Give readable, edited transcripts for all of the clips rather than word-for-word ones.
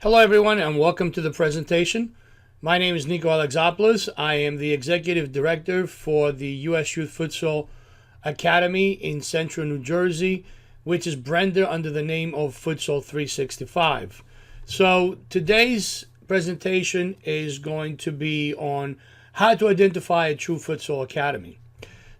Hello everyone and welcome to the presentation. My name is Nico Alexopoulos. I am the Executive Director for the US Youth Futsal Academy in Central New Jersey, which is branded under the name of Futsal 365. So today's presentation is going to be on how to identify a true futsal academy.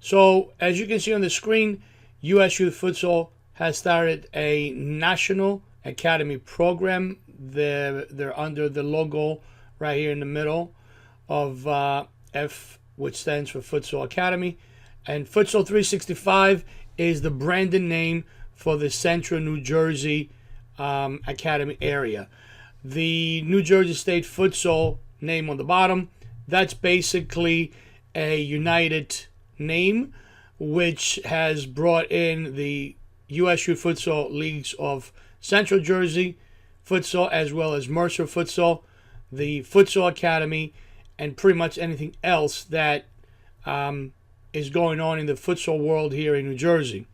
So as you can see on the screen, US Youth Futsal has started a national academy program. They're under the logo right here in the middle of F, which stands for Futsal Academy. And Futsal 365 is the branded name for the Central New Jersey Academy area. The New Jersey State Futsal name on the bottom, that's basically a united name which has brought in the US Youth Futsal Leagues of Central Jersey Futsal, as well as Mercer Futsal, the Futsal Academy, and pretty much anything else that is going on in the futsal world here in New Jersey.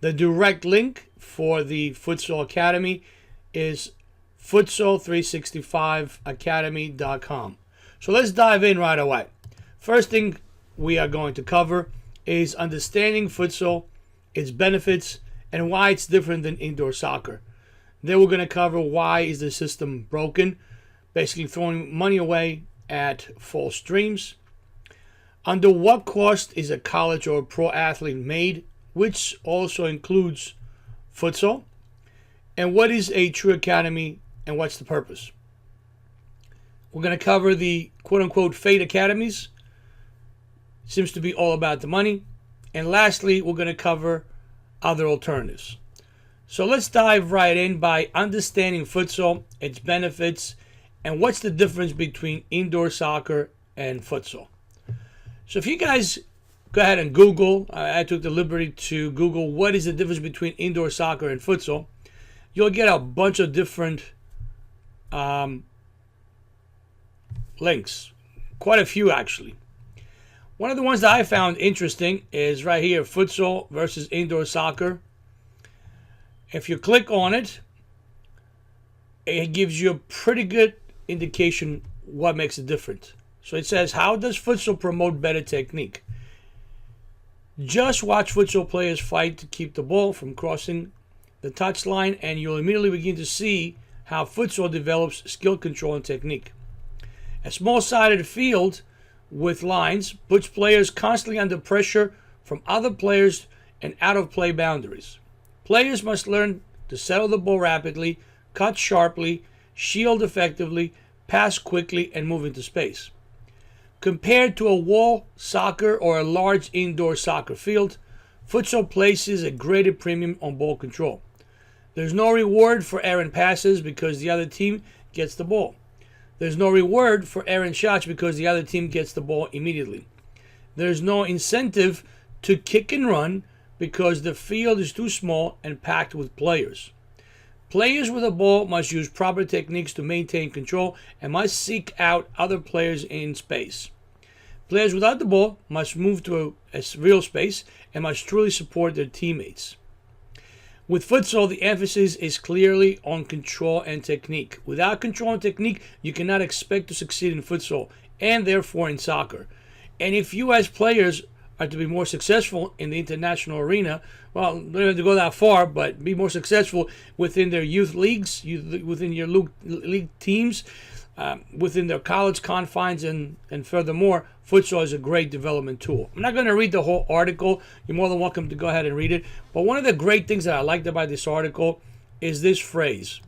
The direct link for the Futsal Academy is futsal365academy.com. So let's dive in right away. First thing we are going to cover is understanding futsal, its benefits, and why it's different than indoor soccer. Then we're going to cover why is the system broken, basically throwing money away at false dreams. Under what cost is a college or a pro athlete made, which also includes futsal. And what is a true academy and what's the purpose? We're going to cover the quote-unquote fake academies. Seems to be all about the money. And lastly, we're going to cover other alternatives. So let's dive right in by understanding futsal, its benefits, and what's the difference between indoor soccer and futsal. So if you guys go ahead and Google, I took the liberty to Google what is the difference between indoor soccer and futsal, you'll get a bunch of different links, quite a few actually. One of the ones that I found interesting is right here, futsal versus indoor soccer. If you click on it, it gives you a pretty good indication what makes it different. So it says, how does futsal promote better technique? Just watch futsal players fight to keep the ball from crossing the touchline, and you'll immediately begin to see how futsal develops skill control and technique. A small-sided field with lines puts players constantly under pressure from other players and out-of-play boundaries. Players must learn to settle the ball rapidly, cut sharply, shield effectively, pass quickly, and move into space. Compared to a wall soccer or a large indoor soccer field, futsal places a greater premium on ball control. There's no reward for errant passes because the other team gets the ball. There's no reward for errant shots because the other team gets the ball immediately. There's no incentive to kick and run because the field is too small and packed with players. Players with a ball must use proper techniques to maintain control and must seek out other players in space. Players without the ball must move to a real space and must truly support their teammates. With futsal, the emphasis is clearly on control and technique. Without control and technique, you cannot expect to succeed in futsal and therefore in soccer. And if you as players are to be more successful in the international arena, well, don't have to go that far, but be more successful within their youth leagues, within your league teams, within their college confines, and furthermore, futsal is a great development tool. I'm not going to read the whole article. You're more than welcome to go ahead and read it. But one of the great things that I liked about this article is this phrase.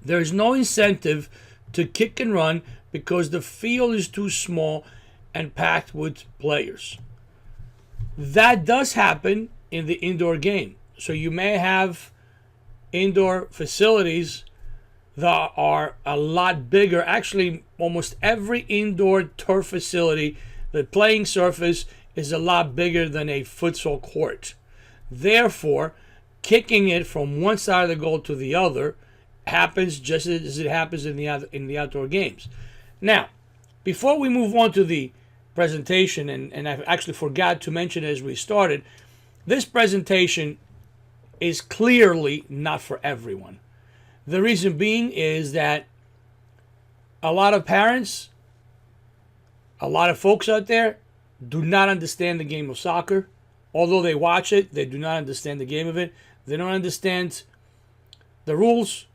There is no incentive to kick and run because the field is too small and packed with players. That does happen in the indoor game. So you may have indoor facilities that are a lot bigger. Actually, almost every indoor turf facility, the playing surface is a lot bigger than a futsal court. Therefore, kicking it from one side of the goal to the other happens just as it happens in the outdoor games. Now, before we move on to the presentation, and I actually forgot to mention as we started, this presentation is clearly not for everyone. The reason being is that a lot of parents, a lot of folks out there do not understand the game of soccer. Although they watch it, they do not understand the game of it. They don't understand the rules.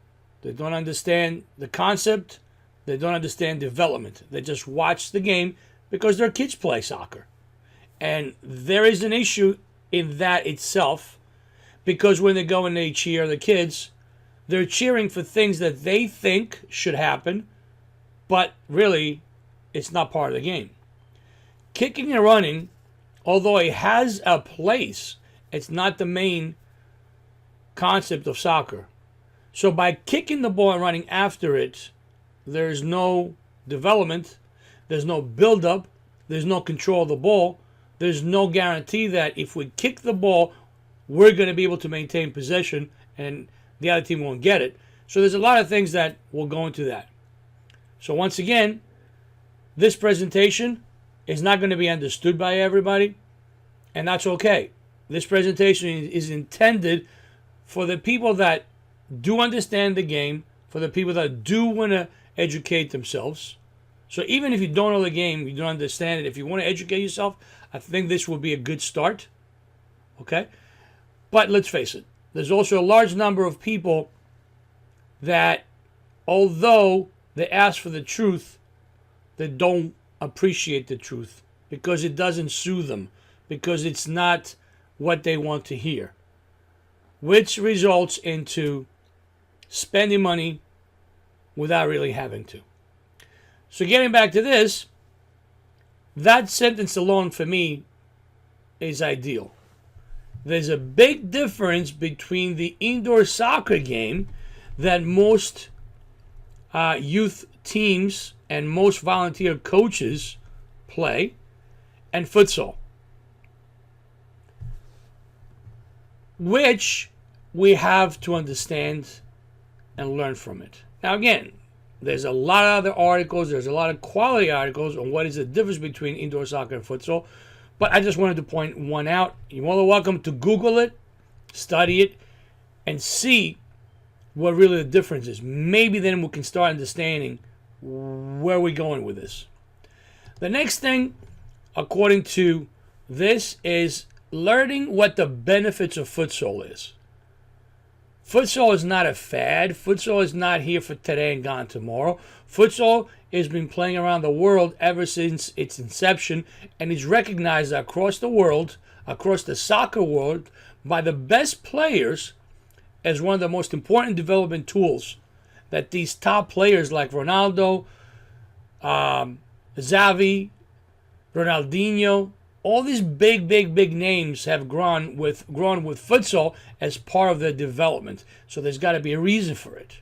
They don't understand the concept. They don't understand development. They just watch the game because their kids play soccer. And there is an issue in that itself, because when they go and they cheer the kids, they're cheering for things that they think should happen, but really it's not part of the game. Kicking and running, although it has a place, it's not the main concept of soccer. So by kicking the ball and running after it, there's no development, there's no build-up, there's no control of the ball, there's no guarantee that if we kick the ball, we're going to be able to maintain possession and the other team won't get it. So there's a lot of things that will go into that. So once again, this presentation is not going to be understood by everybody, and that's okay. This presentation is intended for the people that do understand the game, for the people that do want to educate themselves. So even if you don't know the game, you don't understand it, if you want to educate yourself, I think this will be a good start. Okay? But let's face it, there's also a large number of people that, although they ask for the truth, they don't appreciate the truth because it doesn't soothe them, because it's not what they want to hear, which results into spending money without really having to. So getting back to this, that sentence alone for me is ideal. There's a big difference between the indoor soccer game that most youth teams and most volunteer coaches play and futsal, which we have to understand and learn from it. Now again, there's a lot of other articles, there's a lot of quality articles on what is the difference between indoor soccer and futsal, but I just wanted to point one out. You're more than welcome to Google it, study it, and see what really the difference is. Maybe then we can start understanding where we're going with this. The next thing, according to this, is learning what the benefits of futsal is. Futsal is not a fad. Futsal is not here for today and gone tomorrow. Futsal has been playing around the world ever since its inception and is recognized across the world, across the soccer world, by the best players as one of the most important development tools that these top players like Ronaldo, Xavi, Ronaldinho, all these big names have grown with futsal as part of their development. So there's got to be a reason for it.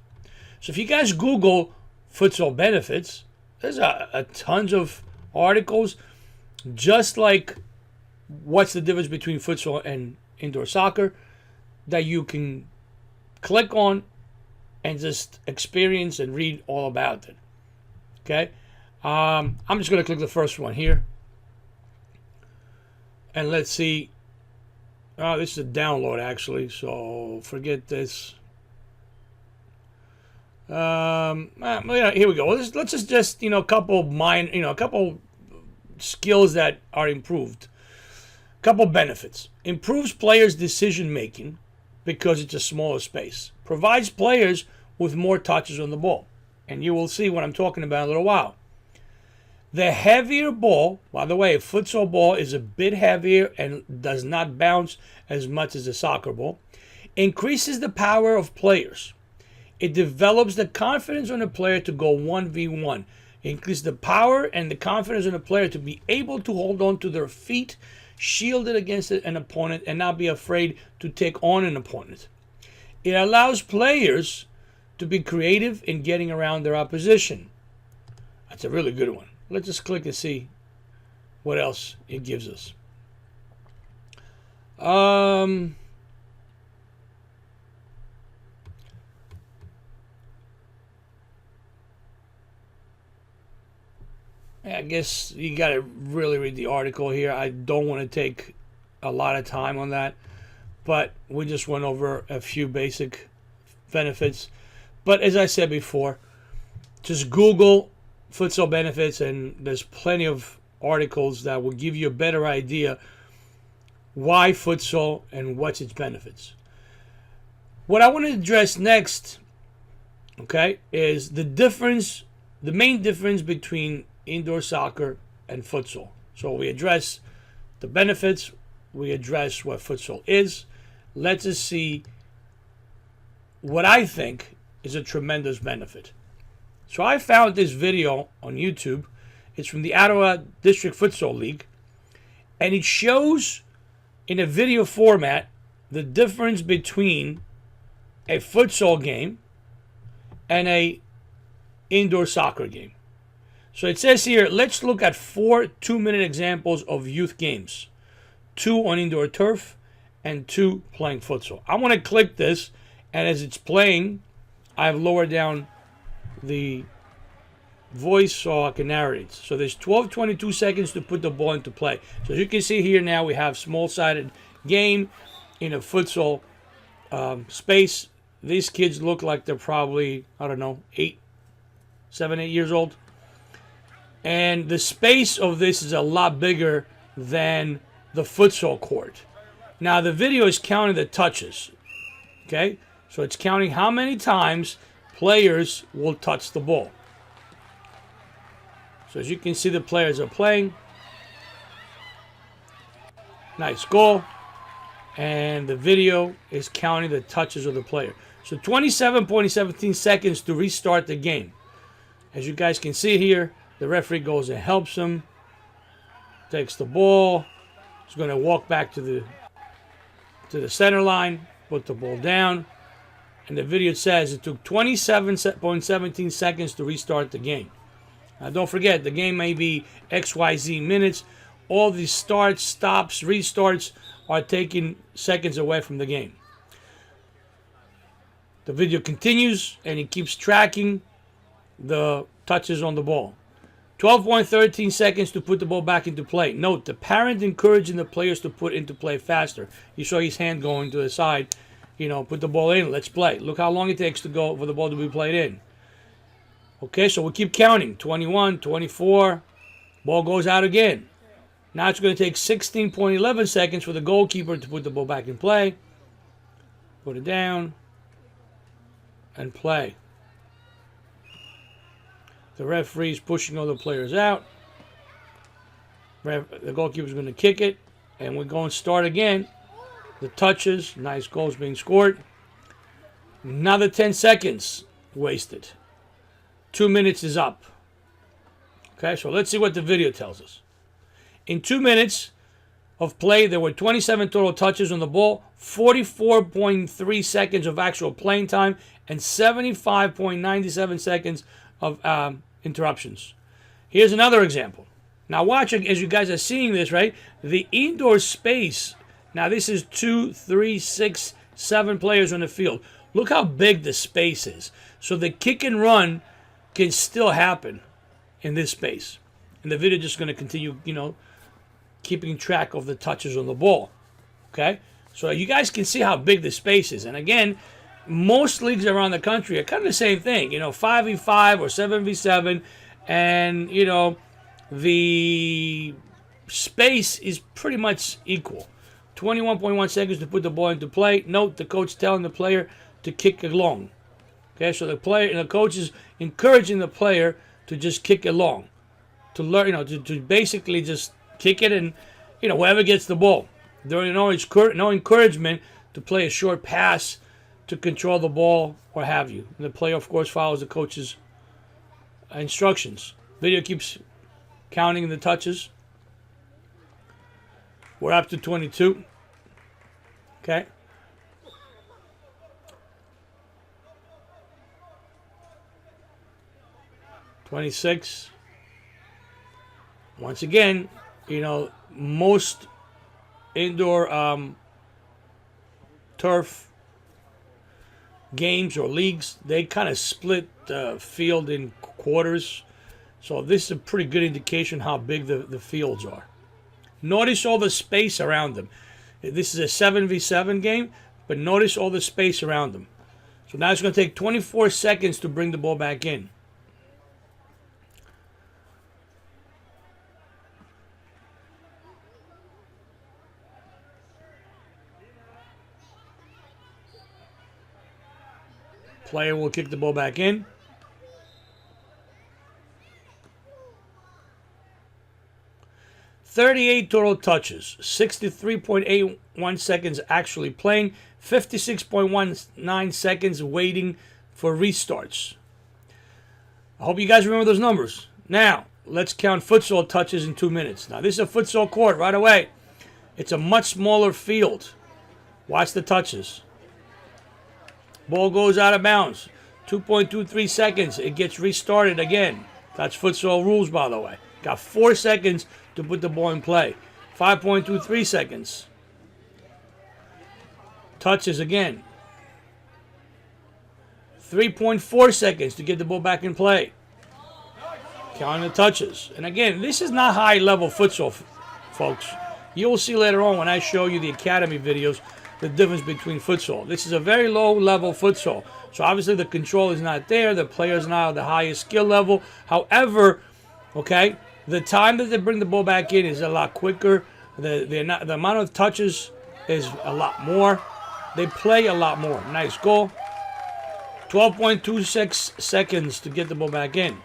So if you guys Google futsal benefits, there's a tons of articles, just like what's the difference between futsal and indoor soccer, that you can click on and just experience and read all about it. Okay, I'm just going to click the first one here. And let's see. Oh, this is a download actually, so forget this. Here we go. Let's just a couple skills that are improved. Couple benefits. Improves players' decision making because it's a smaller space. Provides players with more touches on the ball, and you will see what I'm talking about in a little while. The heavier ball, by the way, a futsal ball is a bit heavier and does not bounce as much as a soccer ball, increases the power of players. It develops the confidence on a player to go 1v1. It increases the power and the confidence on a player to be able to hold on to their feet, shielded against an opponent, and not be afraid to take on an opponent. It allows players to be creative in getting around their opposition. That's a really good one. Let's just click and see what else it gives us. I guess you got to really read the article here. I don't want to take a lot of time on that, but we just went over a few basic benefits. But as I said before, just Google futsal benefits, and there's plenty of articles that will give you a better idea why futsal and what's its benefits. What I want to address next, okay, is the main difference between indoor soccer and futsal. So we address the benefits, we address what futsal is. Let's just see what I think is a tremendous benefit. So I found this video on YouTube. It's from the Ottawa District Futsal League, and it shows in a video format the difference between a futsal game and a indoor soccer game. So it says here, let's look at 4 2-minute examples of youth games. 2 on indoor turf and 2 playing futsal. I want to click this, and as it's playing, I've lowered down the voice so I can narrate. So there's 12:22 seconds to put the ball into play. So as you can see here now, we have small-sided game in a futsal space. These kids look like they're probably, I don't know, 7, 8 years old. And the space of this is a lot bigger than the futsal court. Now the video is counting the touches. Okay? So it's counting how many times players will touch the ball. So as you can see, the players are playing. Nice goal. And the video is counting the touches of the player. So 27.17 seconds to restart the game. As you guys can see here, the referee goes and helps him. Takes the ball. He's going to walk back to the center line. Put the ball down. And the video says it took 27.17 seconds to restart the game. Now don't forget, the game may be XYZ minutes. All these starts, stops, restarts are taking seconds away from the game. The video continues, and it keeps tracking the touches on the ball. 12.13 seconds to put the ball back into play. Note, the parent encouraging the players to put into play faster. You saw his hand going to the side. You know, put the ball in, let's play. Look how long it takes to go for the ball to be played in. Okay, so we keep counting. 21, 24. Ball goes out again. Now it's going to take 16.11 seconds for the goalkeeper to put the ball back in play. Put it down. And play. The referee's pushing all the players out. The goalkeeper's going to kick it. And we're going to start again. The touches. Nice goals being scored. Another 10 seconds wasted. 2 minutes is up. Okay, so let's see what the video tells us. In 2 minutes of play, there were 27 total touches on the ball, 44.3 seconds of actual playing time, and 75.97 seconds of interruptions. Here's another example. Now watch, as you guys are seeing this, right? The indoor space. Now this is 2, 3, 6, 7 players on the field. Look how big the space is. So the kick and run can still happen in this space. And the video just going to continue, keeping track of the touches on the ball. Okay? So you guys can see how big the space is. And again, most leagues around the country are kind of the same thing. 5v5 or 7v7. And, the space is pretty much equal. 21.1 seconds to put the ball into play. Note the coach telling the player to kick it long. Okay, so the coach is encouraging the player to just kick it long, to learn, to basically just kick it, and whoever gets the ball. There no encouragement to play a short pass to control the ball or have you. And the player, of course, follows the coach's instructions. Video keeps counting the touches. We're up to 22. Okay. 26. Once again, most indoor turf games or leagues, they kind of split the field in quarters. So this is a pretty good indication how big the fields are. Notice all the space around them. This is a 7v7 game, but notice all the space around them. So now it's going to take 24 seconds to bring the ball back in. Player will kick the ball back in. "38 total touches, 63.81 seconds actually playing, 56.19 seconds waiting for restarts." I hope you guys remember those numbers. Now, let's count futsal touches in 2 minutes. Now, this is a futsal court right away. It's a much smaller field. Watch the touches. Ball goes out of bounds. 2.23 seconds. It gets restarted again. That's futsal rules, by the way. Got 4 seconds to put the ball in play. 5.23 seconds. Touches again. 3.4 seconds to get the ball back in play. Counting the touches. And again, this is not high-level futsal, folks. You'll see later on when I show you the academy videos the difference between futsal. This is a very low-level futsal. So obviously the control is not there. The player's not at the highest skill level. However, okay, the time that they bring the ball back in is a lot quicker. The amount of touches is a lot more. They play a lot more. Nice goal. 12.26 seconds to get the ball back in.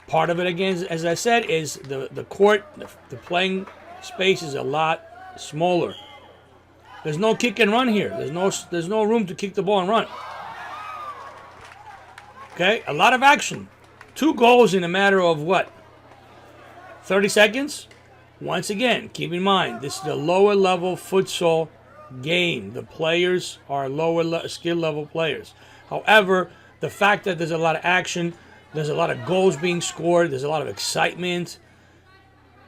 Part of it, again, as I said, is the court, the playing space is a lot smaller. There's no kick and run here. There's no room to kick the ball and run. Okay, a lot of action. 2 goals in a matter of what? 30 seconds? Once again, keep in mind, this is a lower level futsal game. The players are lower skill level players. However, the fact that there's a lot of action, there's a lot of goals being scored, there's a lot of excitement,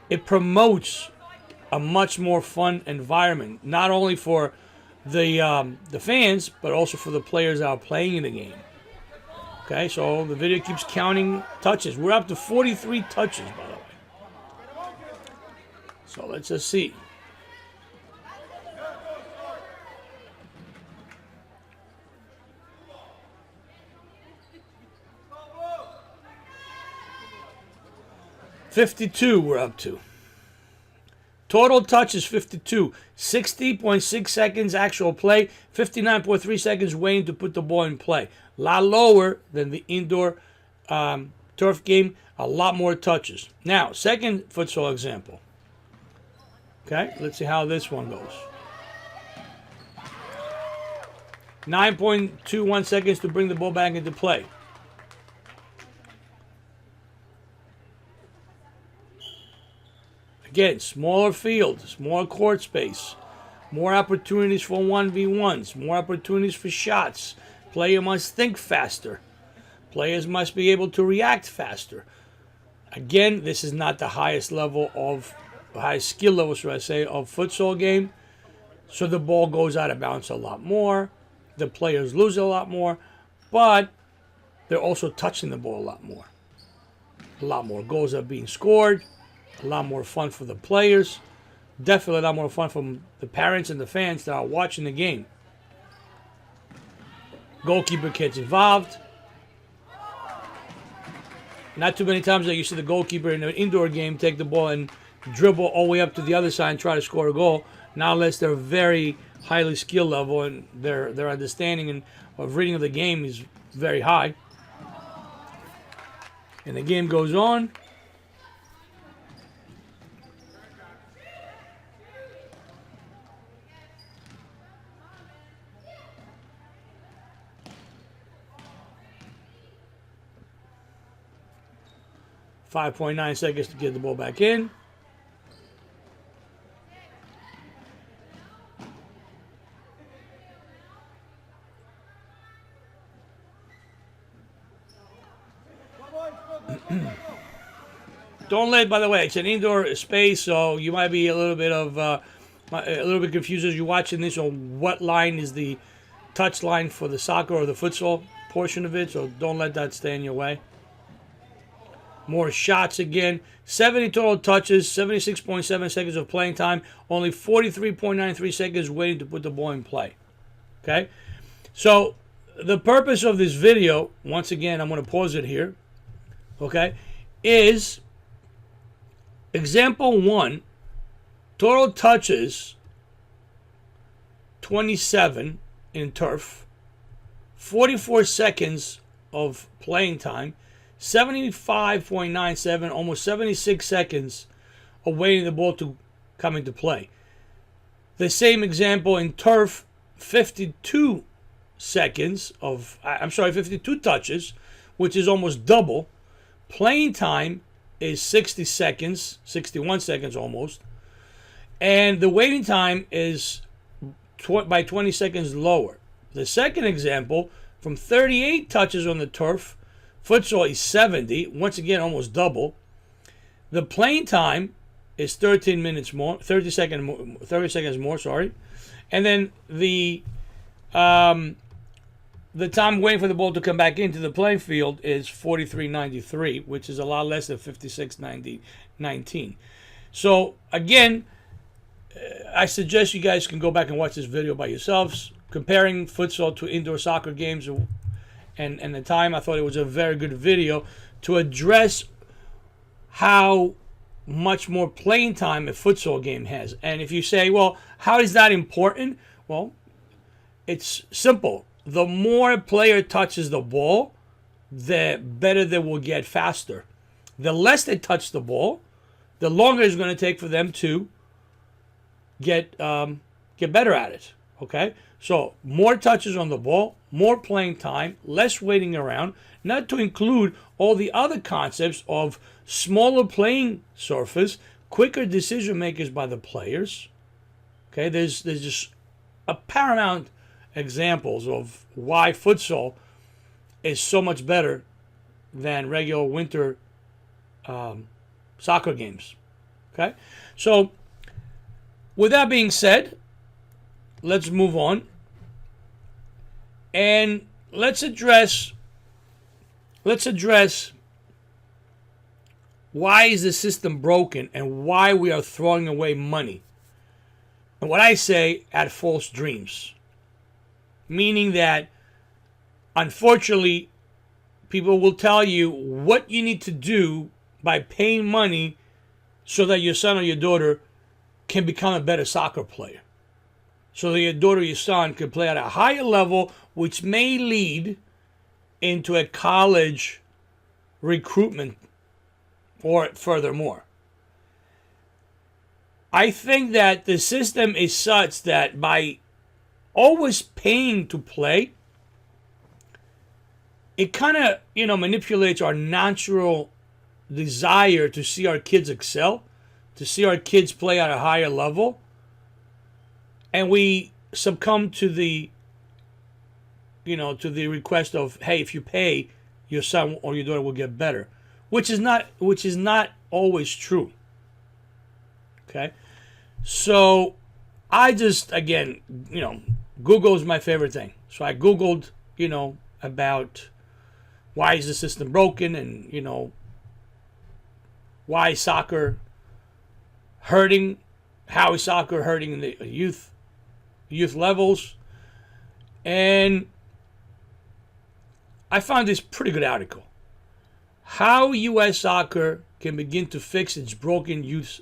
it promotes a much more fun environment, not only for the fans, but also for the players that are playing in the game. Okay, so the video keeps counting touches. We're up to 43 touches, by the way. So let's just see. "52 we're up to. Total touches 52. 60.6 seconds actual play. 59.3 seconds waiting to put the ball in play. A lot lower than the indoor turf game. A lot more touches. Now, second futsal example. Okay, let's see how this one goes. 9.21 seconds to bring the ball back into play. Again, smaller field, smaller court space, more opportunities for 1v1s, more opportunities for shots. Player must think faster. Players must be able to react faster. Again, this is not the highest level of, high skill level, should I say, of futsal game. So the ball goes out of bounds a lot more. The players lose a lot more, but they're also touching the ball a lot more. A lot more goals are being scored. A lot more fun for the players. Definitely a lot more fun from the parents and the fans that are watching the game. Goalkeeper gets involved. Not too many times that you see the goalkeeper in an indoor game take the ball and dribble all the way up to the other side and try to score a goal. Not unless they're very highly skilled level and their understanding and of reading of the game is very high. And the game goes on. .9 seconds to get the ball back in. Don't let, by the way, it's an indoor space, so you might be a little bit confused as you're watching this on what line is the touch line for the soccer or the futsal portion of it, so don't let that stay in your way. More shots again. 70 total touches, 76.7 seconds of playing time, only 43.93 seconds waiting to put the ball in play. Okay? So the purpose of this video, once again, I'm going to pause it here, okay, is example 1, total touches 27 in turf, 44 seconds of playing time, 75.97, almost 76 seconds of waiting the ball to come into play. The same example in turf, 52 seconds of, 52 touches, which is almost double. Playing time is 60 seconds, 61 seconds almost. And the waiting time is by 20 seconds lower. The second example, from 38 touches on the turf, futsal is 70, once again almost double. The playing time is 13 minutes more, 30 seconds more, sorry. And then the time waiting for the ball to come back into the playing field is 43.93, which is a lot less than 56.19. So again, I suggest you guys can go back and watch this video by yourselves, comparing futsal to indoor soccer games and the time. I thought it was a very good video to address how much more playing time a futsal game has. And if you say, well, how is that important? Well, it's simple. The more a player touches the ball, the better they will get faster. The less they touch the ball, the longer it's going to take for them to get better at it. Okay? So more touches on the ball, more playing time, less waiting around, not to include all the other concepts of smaller playing surface, quicker decision makers by the players. Okay, there's just a paramount examples of why futsal is so much better than regular winter soccer games. Okay, so with that being said, let's move on and let's address why is the system broken and why we are throwing away money. And what I say, at false dreams. Meaning that, unfortunately, people will tell you what you need to do by paying money so that your son or your daughter can become a better soccer player. So that your daughter or your son can play at a higher level, which may lead into a college recruitment or furthermore. I think that the system is such that by always paying to play, it kind of, manipulates our natural desire to see our kids excel, to see our kids play at a higher level, and we succumb to the request of, hey, if you pay, your son or your daughter will get better, which is not always true. Okay, so I just, again, Google is my favorite thing. So I Googled, about why is the system broken and, why is soccer hurting? How is soccer hurting in the youth levels? And I found this pretty good article. How US soccer can begin to fix its broken youth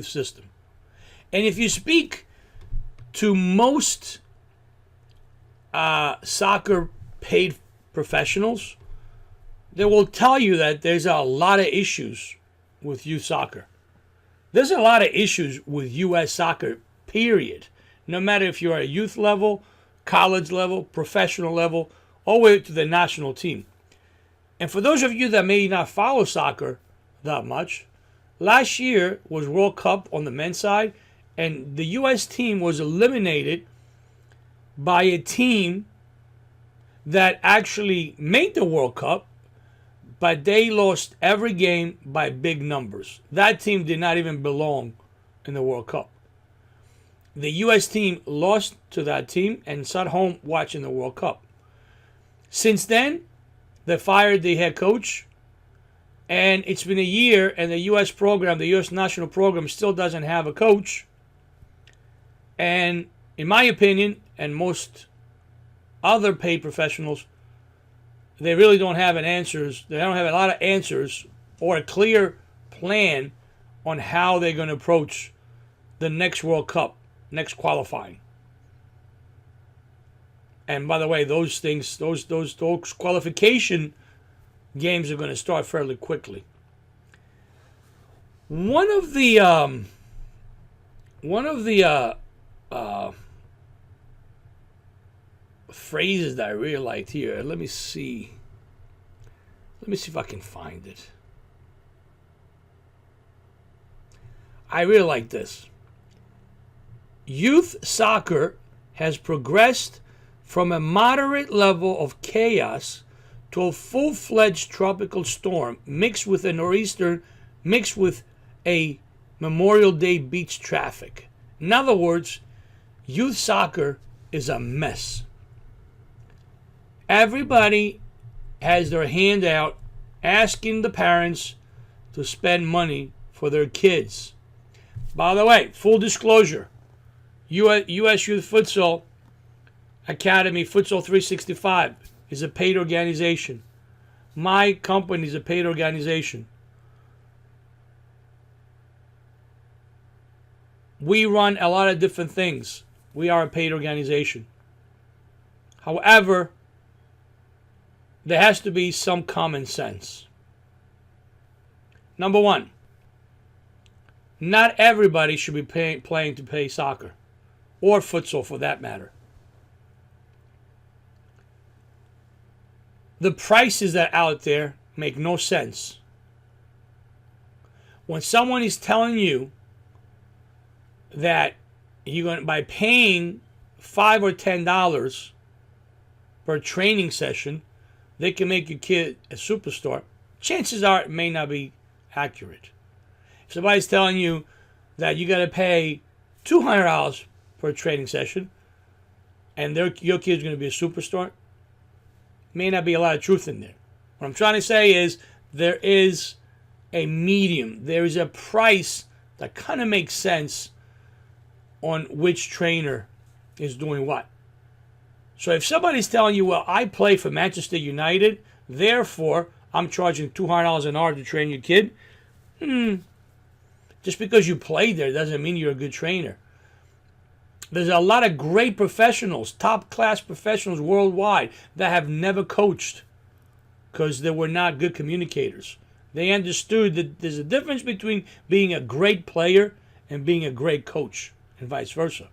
system. And if you speak to most soccer paid professionals, they will tell you that there's a lot of issues with youth soccer. There's a lot of issues with US soccer, period. No matter if you're at youth level, college level, professional level, all the way to the national team. And for those of you that may not follow soccer that much, last year was World Cup on the men's side, and the US team was eliminated by a team that actually made the World Cup, but they lost every game by big numbers. That team did not even belong in the World Cup. The US team lost to that team and sat home watching the World Cup. Since then, they fired the head coach, and it's been a year, and the US program, the US national program, still doesn't have a coach. And in my opinion, and most other paid professionals, they really don't have answers. They don't have a lot of answers or a clear plan on how they're going to approach the next World Cup, next qualifying. And by the way, those things, those qualification games are going to start fairly quickly. One of the phrases that I really liked here. Let me see if I can find it. I really like this. Youth soccer has progressed from a moderate level of chaos to a full-fledged tropical storm mixed with a nor'easter, mixed with a Memorial Day beach traffic. In other words, youth soccer is a mess. Everybody has their hand out asking the parents to spend money for their kids. By the way, full disclosure, US Youth Futsal Academy, Futsal 365, is a paid organization. My company is a paid organization. We run a lot of different things. We are a paid organization. However, there has to be some common sense. Number one, not everybody should be playing to pay soccer, or futsal for that matter. The prices that are out there make no sense. When someone is telling you that you're going by paying $5 or $10 per training session, they can make your kid a superstar, chances are it may not be accurate. If somebody's telling you that you got to pay $200 per training session and your kid's going to be a superstar, may not be a lot of truth in there. What I'm trying to say is there is a medium. There is a price that kind of makes sense on which trainer is doing what. So if somebody's telling you, well, I play for Manchester United, therefore I'm charging $200 an hour to train your kid, just because you played there doesn't mean you're a good trainer. There's a lot of great professionals, top-class professionals worldwide that have never coached because they were not good communicators. They understood that there's a difference between being a great player and being a great coach, and vice versa.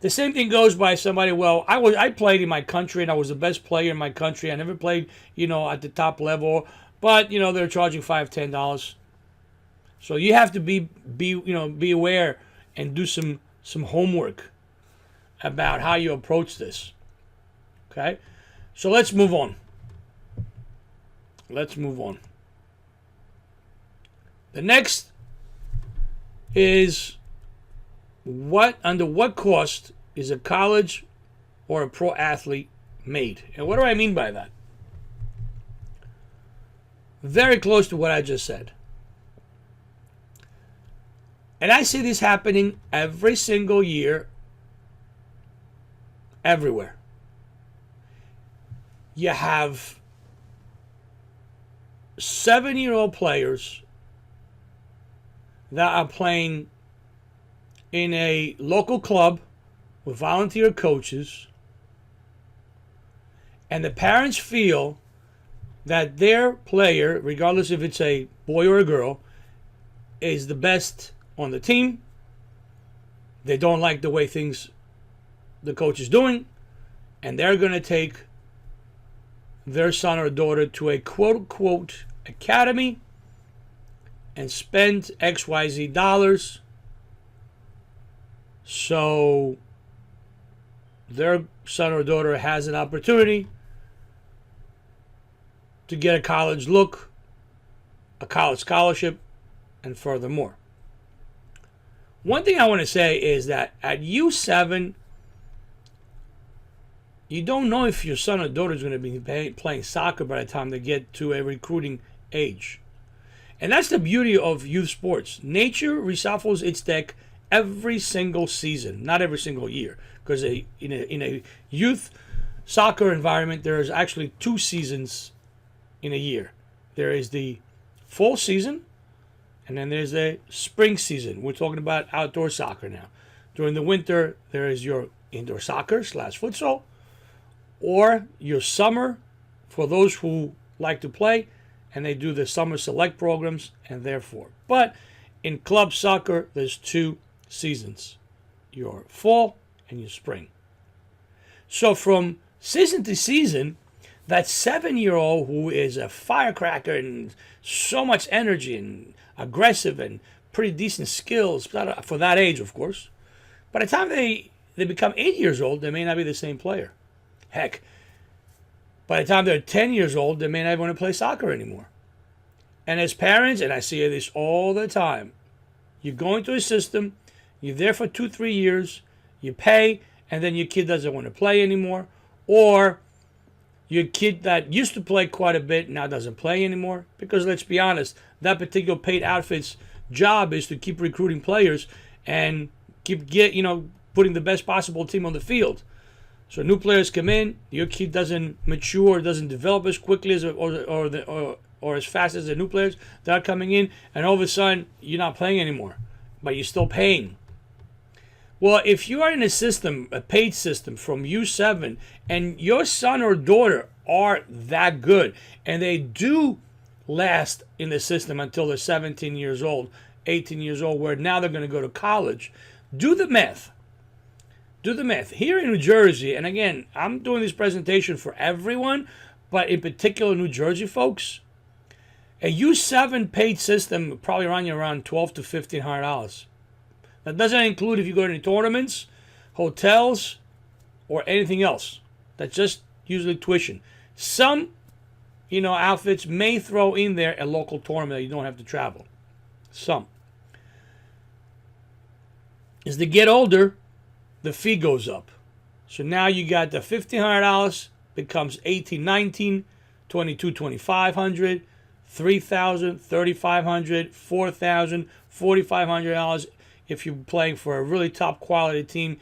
The same thing goes by somebody, well, I played in my country and I was the best player in my country. I never played, at the top level, but, they're charging $5, $10. So you have to be aware and do some homework about how you approach this. Okay? So let's move on. The next is under what cost is a college or a pro athlete made? And what do I mean by that? Very close to what I just said. And I see this happening every single year, everywhere. You have 7-year-old players that are playing in a local club with volunteer coaches, and the parents feel that their player, regardless if it's a boy or a girl, is the best on the team. They don't like the way the coach is doing, and they're going to take their son or daughter to a quote-unquote academy and spend XYZ dollars so their son or daughter has an opportunity to get a college look, a college scholarship, and furthermore. One thing I want to say is that at U7, you don't know if your son or daughter is going to be playing soccer by the time they get to a recruiting age. And that's the beauty of youth sports. Nature reshuffles its deck every single season, not every single year. Because in a youth soccer environment, there is actually 2 seasons in a year. There is the fall season, and then there's the spring season. We're talking about outdoor soccer now. During the winter, there is your indoor soccer / futsal, or your summer for those who like to play, and they do the summer select programs, and therefore. But in club soccer, there's 2 seasons, your fall and your spring. So from season to season, that 7-year-old who is a firecracker and so much energy and aggressive and pretty decent skills for that age, of course, by the time they become 8 years old, they may not be the same player. Heck, by the time they're 10 years old, they may not want to play soccer anymore. And as parents, and I see this all the time, you go into a system, you're there for 2-3 years, you pay, and then your kid doesn't want to play anymore. Or your kid that used to play quite a bit now doesn't play anymore. Because let's be honest, that particular paid outfit's job is to keep recruiting players and keep putting the best possible team on the field. So new players come in, your kid doesn't mature, doesn't develop as quickly as or as fast as the new players that are coming in, and all of a sudden you're not playing anymore, but you're still paying. Well, if you are in a system, a paid system from U7, and your son or daughter are that good, and they do last in the system until they're 17 years old, 18 years old, where now they're going to go to college, do the math. Do the math. Here in New Jersey, and again, I'm doing this presentation for everyone, but in particular New Jersey folks, a U7 paid system will probably run you around $1,200 to $1,500. That doesn't include if you go to any tournaments, hotels, or anything else. That's just usually tuition. Some, outfits may throw in there a local tournament that you don't have to travel. Some. As they get older, the fee goes up. So now you got the $1,500 becomes $1,800, $1,900, $2,200, $2,500, $3,000, $3,500, $4,000, $4,500 if you're playing for a really top quality team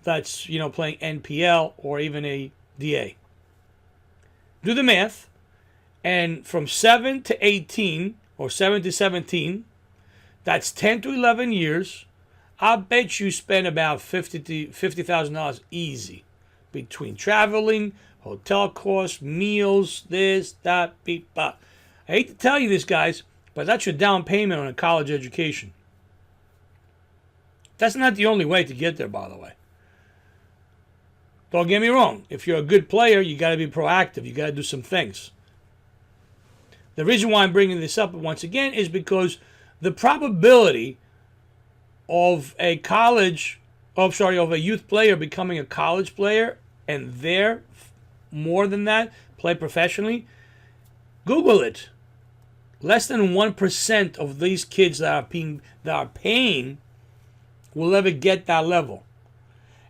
that's playing NPL or even a DA. Do the math, and from 7 to 18 or 7 to 17, that's 10 to 11 years. I bet you spend about $50,000 easy between traveling, hotel costs, meals, this, that, beep, bop. I hate to tell you this, guys, but that's your down payment on a college education. That's not the only way to get there, by the way. Don't get me wrong. If you're a good player, you got to be proactive. You got to do some things. The reason why I'm bringing this up once again is because the probability of a youth player becoming a college player and more than that, play professionally, Google it. Less than 1% of these kids that are paying will ever get that level.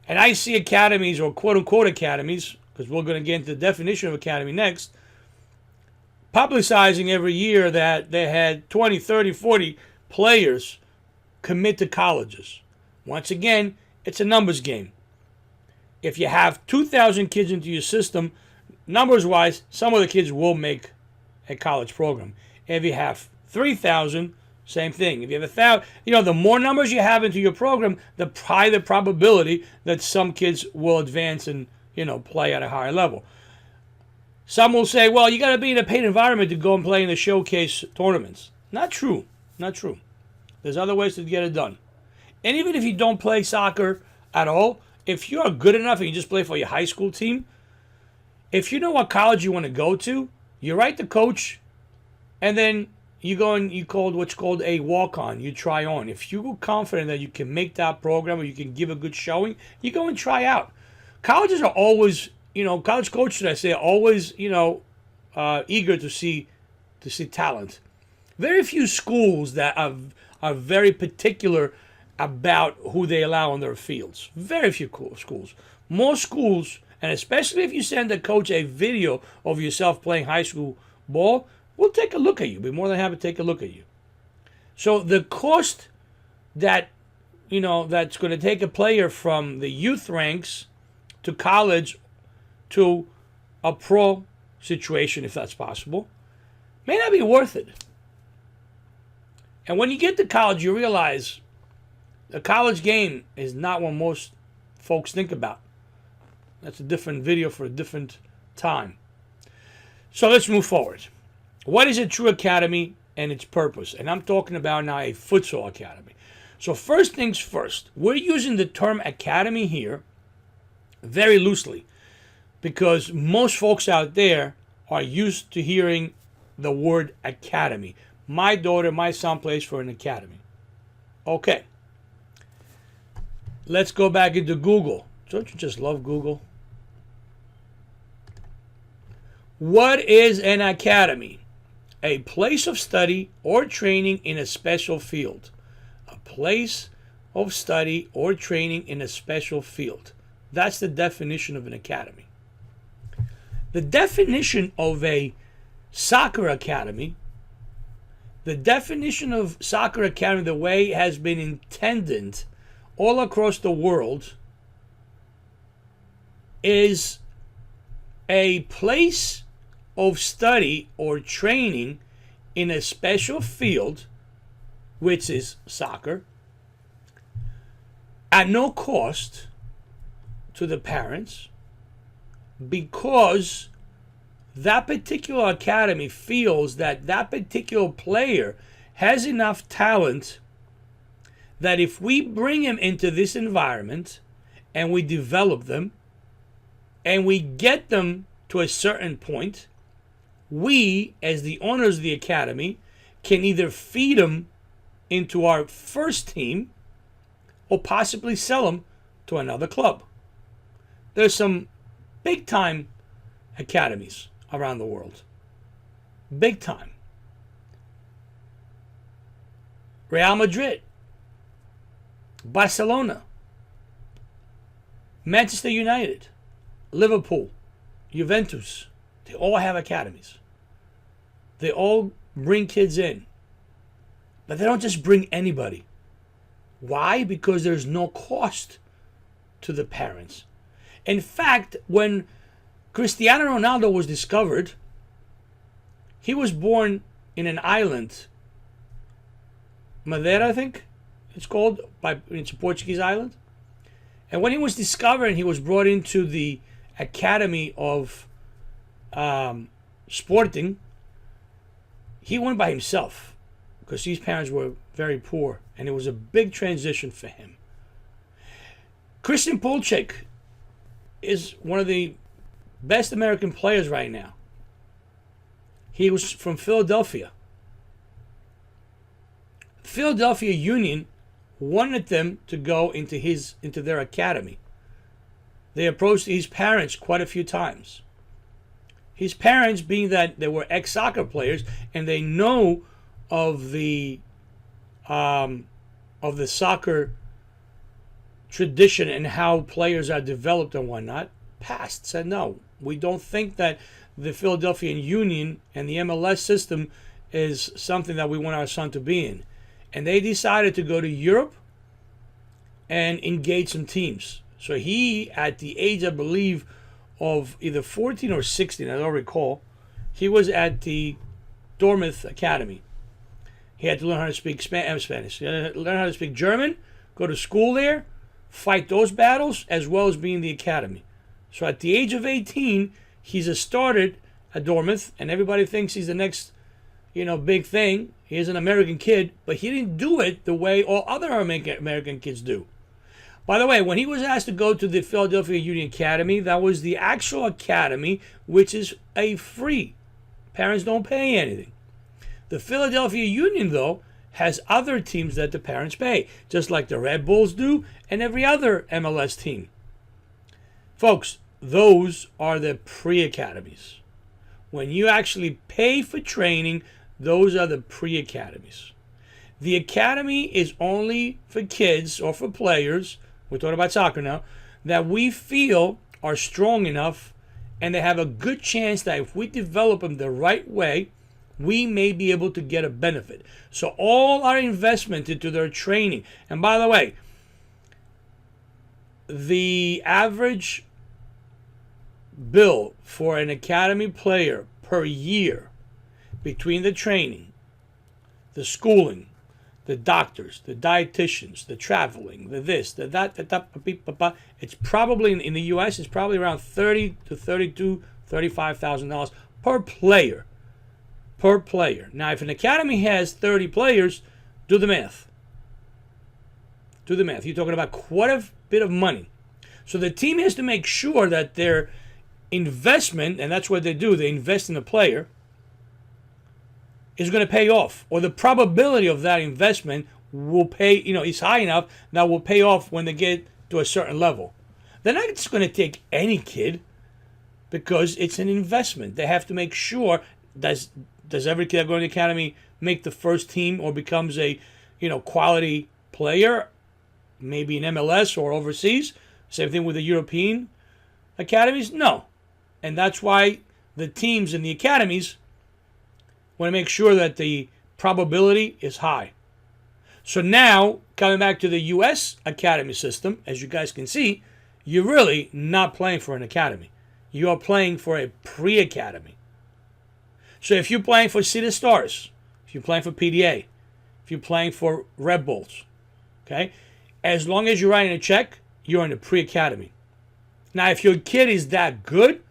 And I see academies, or quote-unquote academies, because we're going to get into the definition of academy next, publicizing every year that they had 20, 30, 40 players commit to colleges. Once again, it's a numbers game. If you have 2,000 kids into your system, numbers-wise, some of the kids will make a college program. If you have 3,000, same thing. If you have 1,000, the more numbers you have into your program, the higher the probability that some kids will advance and, play at a higher level. Some will say, well, you got to be in a paid environment to go and play in the showcase tournaments. Not true. Not true. There's other ways to get it done. And even if you don't play soccer at all, if you're good enough and you just play for your high school team, if you know what college you want to go to, you write the coach, and then you go and you call what's called a walk-on. You try on. If you're confident that you can make that program or you can give a good showing, you go and try out. Colleges are always, college coaches, should I say, are always, eager to see talent. Very few schools that are very particular about who they allow on their fields. Very few schools. Most schools, and especially if you send a coach a video of yourself playing high school ball, we'll take a look at you. Be more than happy to take a look at you. So the cost that, that's going to take a player from the youth ranks to college to a pro situation, if that's possible, may not be worth it. And when you get to college, you realize the college game is not what most folks think about. That's a different video for a different time. So let's move forward. What is a true academy and its purpose? And I'm talking about now a futsal academy. So first things first, we're using the term academy here very loosely because most folks out there are used to hearing the word academy. My daughter, my son plays for an academy. Okay. Let's go back into Google. Don't you just love Google? What is an academy? A place of study or training in a special field. A place of study or training in a special field. That's the definition of an academy. The definition of a soccer academy, the definition of soccer academy, the way it has been intended all across the world, is a place of study or training in a special field, which is soccer, at no cost to the parents, because that particular academy feels that that particular player has enough talent that if we bring him into this environment and we develop them and we get them to a certain point, we, as the owners of the academy, can either feed them into our first team or possibly sell them to another club. There's some big-time academies around the world. Big time. Real Madrid, Barcelona, Manchester United, Liverpool, Juventus, they all have academies. They all bring kids in. But they don't just bring anybody. Why? Because there's no cost to the parents. In fact, when Cristiano Ronaldo was discovered, he was born in an island, Madeira, I think it's called, it's a Portuguese island. And when he was discovered and he was brought into the academy of Sporting, he went by himself because his parents were very poor and it was a big transition for him. Christian Pulisic is one of the best American players right now. He was from Philadelphia. Philadelphia Union wanted them to go into their academy. They approached his parents quite a few times. His parents, being that they were ex-soccer players and they know of the soccer tradition and how players are developed and whatnot, passed, said no. We don't think that the Philadelphia Union and the MLS system is something that we want our son to be in. And they decided to go to Europe and engage some teams. So he, at the age, I believe, of either 14 or 16, I don't recall, he was at the Dortmund Academy. He had to learn how to speak Spanish. He had to learn how to speak German, go to school there, fight those battles, as well as be in the academy. So at the age of 18, he's started at Dortmund, and everybody thinks he's the next, big thing. He is an American kid, but he didn't do it the way all other American kids do. By the way, when he was asked to go to the Philadelphia Union Academy, that was the actual academy, which is a free. Parents don't pay anything. The Philadelphia Union, though, has other teams that the parents pay, just like the Red Bulls do and every other MLS team. Folks, those are the pre-academies. When you actually pay for training, those are the pre-academies. The academy is only for kids or for players, we're talking about soccer now, that we feel are strong enough and they have a good chance that if we develop them the right way, we may be able to get a benefit. So all our investment into their training, and by the way, the average bill for an academy player per year between the training, the schooling, the doctors, the dietitians, the traveling, the this, the that, it's probably in the U.S. it's probably around $30,000 to $35,000 per player. Per player. Now, if an academy has 30 players, do the math. Do the math. You're talking about quite a bit of money. So the team has to make sure that their investment, and that's what they do, they invest in the player, is going to pay off, or the probability of that investment will pay, is high enough that will pay off when they get to a certain level. They're not just going to take any kid because it's an investment. They have to make sure, does every kid that goes to the academy make the first team or becomes a quality player, maybe in MLS or overseas? Same thing with the European academies? No. And that's why the teams in the academies want to make sure that the probability is high. So now, coming back to the US Academy system, as you guys can see, you're really not playing for an academy. You are playing for a pre-academy. So if you're playing for City Stars, if you're playing for PDA, if you're playing for Red Bulls, okay, as long as you're writing a check, you're in the pre-academy. Now, if your kid is that good,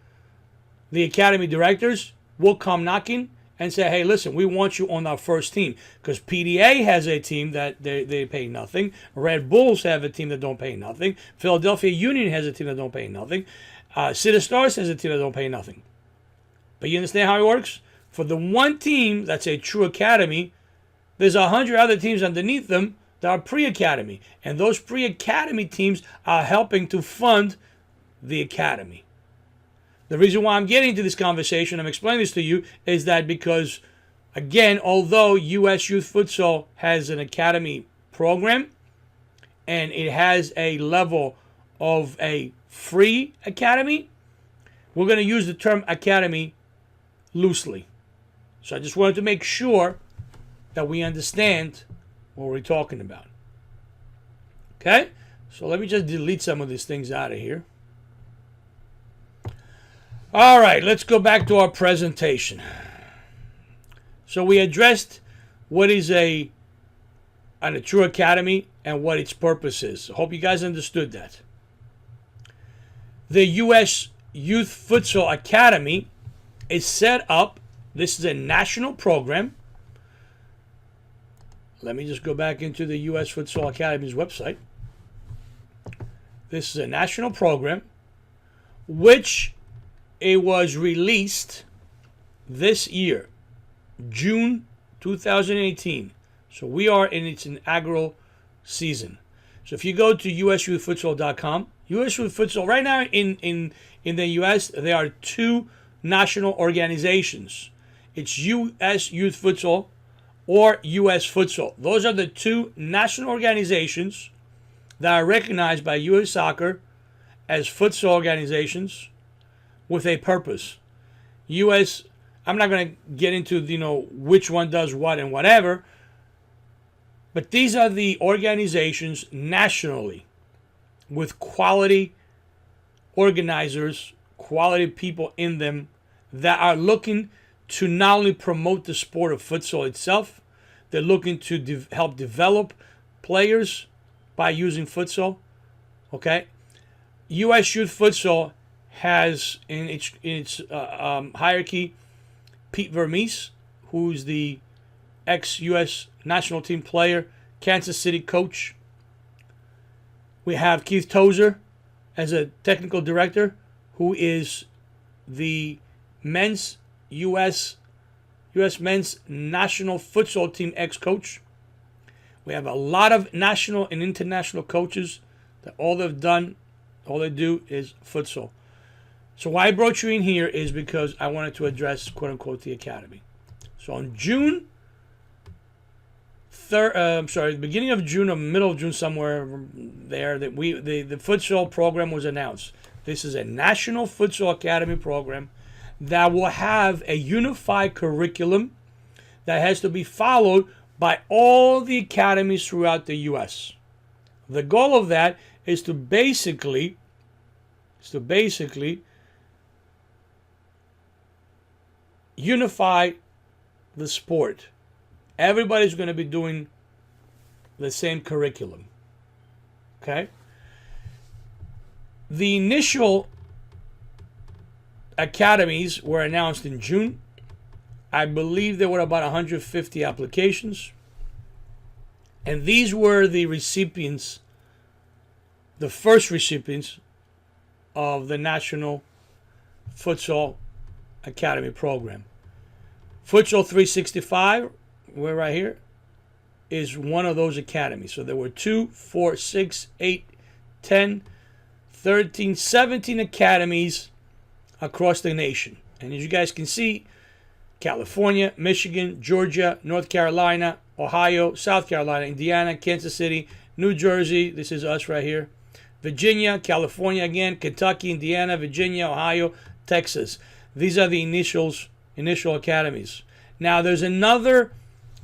the academy directors will come knocking and say, hey, listen, we want you on our first team. Because PDA has a team that they pay nothing. Red Bulls have a team that don't pay nothing. Philadelphia Union has a team that don't pay nothing. City Stars has a team that don't pay nothing. But you understand how it works? For the one team that's a true academy, there's 100 other teams underneath them that are pre-academy. And those pre-academy teams are helping to fund the academy. The reason why I'm getting into this conversation, I'm explaining this to you, is that because, again, although US Youth Futsal has an academy program and it has a level of a free academy, we're going to use the term academy loosely. So I just wanted to make sure that we understand what we're talking about. Okay? So let me just delete some of these things out of here. All right, let's go back to our presentation. So we addressed what is a true academy and what its purpose is. I hope you guys understood that. The US Youth Futsal Academy is set up. This is a national program. Let me just go back into the US Futsal Academy's website. This is a national program which it was released this year, June 2018. So we are in its inaugural season. So if you go to usyouthfutsal.com, US Youth Futsal, right now in the US, there are two national organizations. It's US Youth Futsal or US Futsal. Those are the two national organizations that are recognized by US Soccer as futsal organizations with a purpose. US, I'm not going to get into which one does what and whatever, but these are the organizations nationally with quality organizers, quality people in them that are looking to not only promote the sport of futsal itself, they're looking to help develop players by using futsal. Okay, US Youth Futsal has in its hierarchy Pete Vermees, who's the ex-U.S. national team player, Kansas City coach. We have Keith Tozier as a technical director, who is the men's U.S. men's national futsal team ex-coach. We have a lot of national and international coaches that all they do is futsal. So why I brought you in here is because I wanted to address, quote-unquote, the academy. So on June 3rd, beginning of June or middle of June, somewhere there, that the futsal program was announced. This is a National Futsal Academy program that will have a unified curriculum that has to be followed by all the academies throughout the U.S. The goal of that is to basically unify the sport. Everybody's going to be doing the same curriculum. Okay? The initial academies were announced in June. I believe there were about 150 applications. And these were the recipients, the first recipients of the National Futsal Academy program. Futsal 365, we're right here, is one of those academies. So there were 2, 4, 6, 8, 10, 13, 17 academies across the nation. And as you guys can see, California, Michigan, Georgia, North Carolina, Ohio, South Carolina, Indiana, Kansas City, New Jersey, this is us right here, Virginia, California again, Kentucky, Indiana, Virginia, Ohio, Texas. These are the initial academies. Now there's another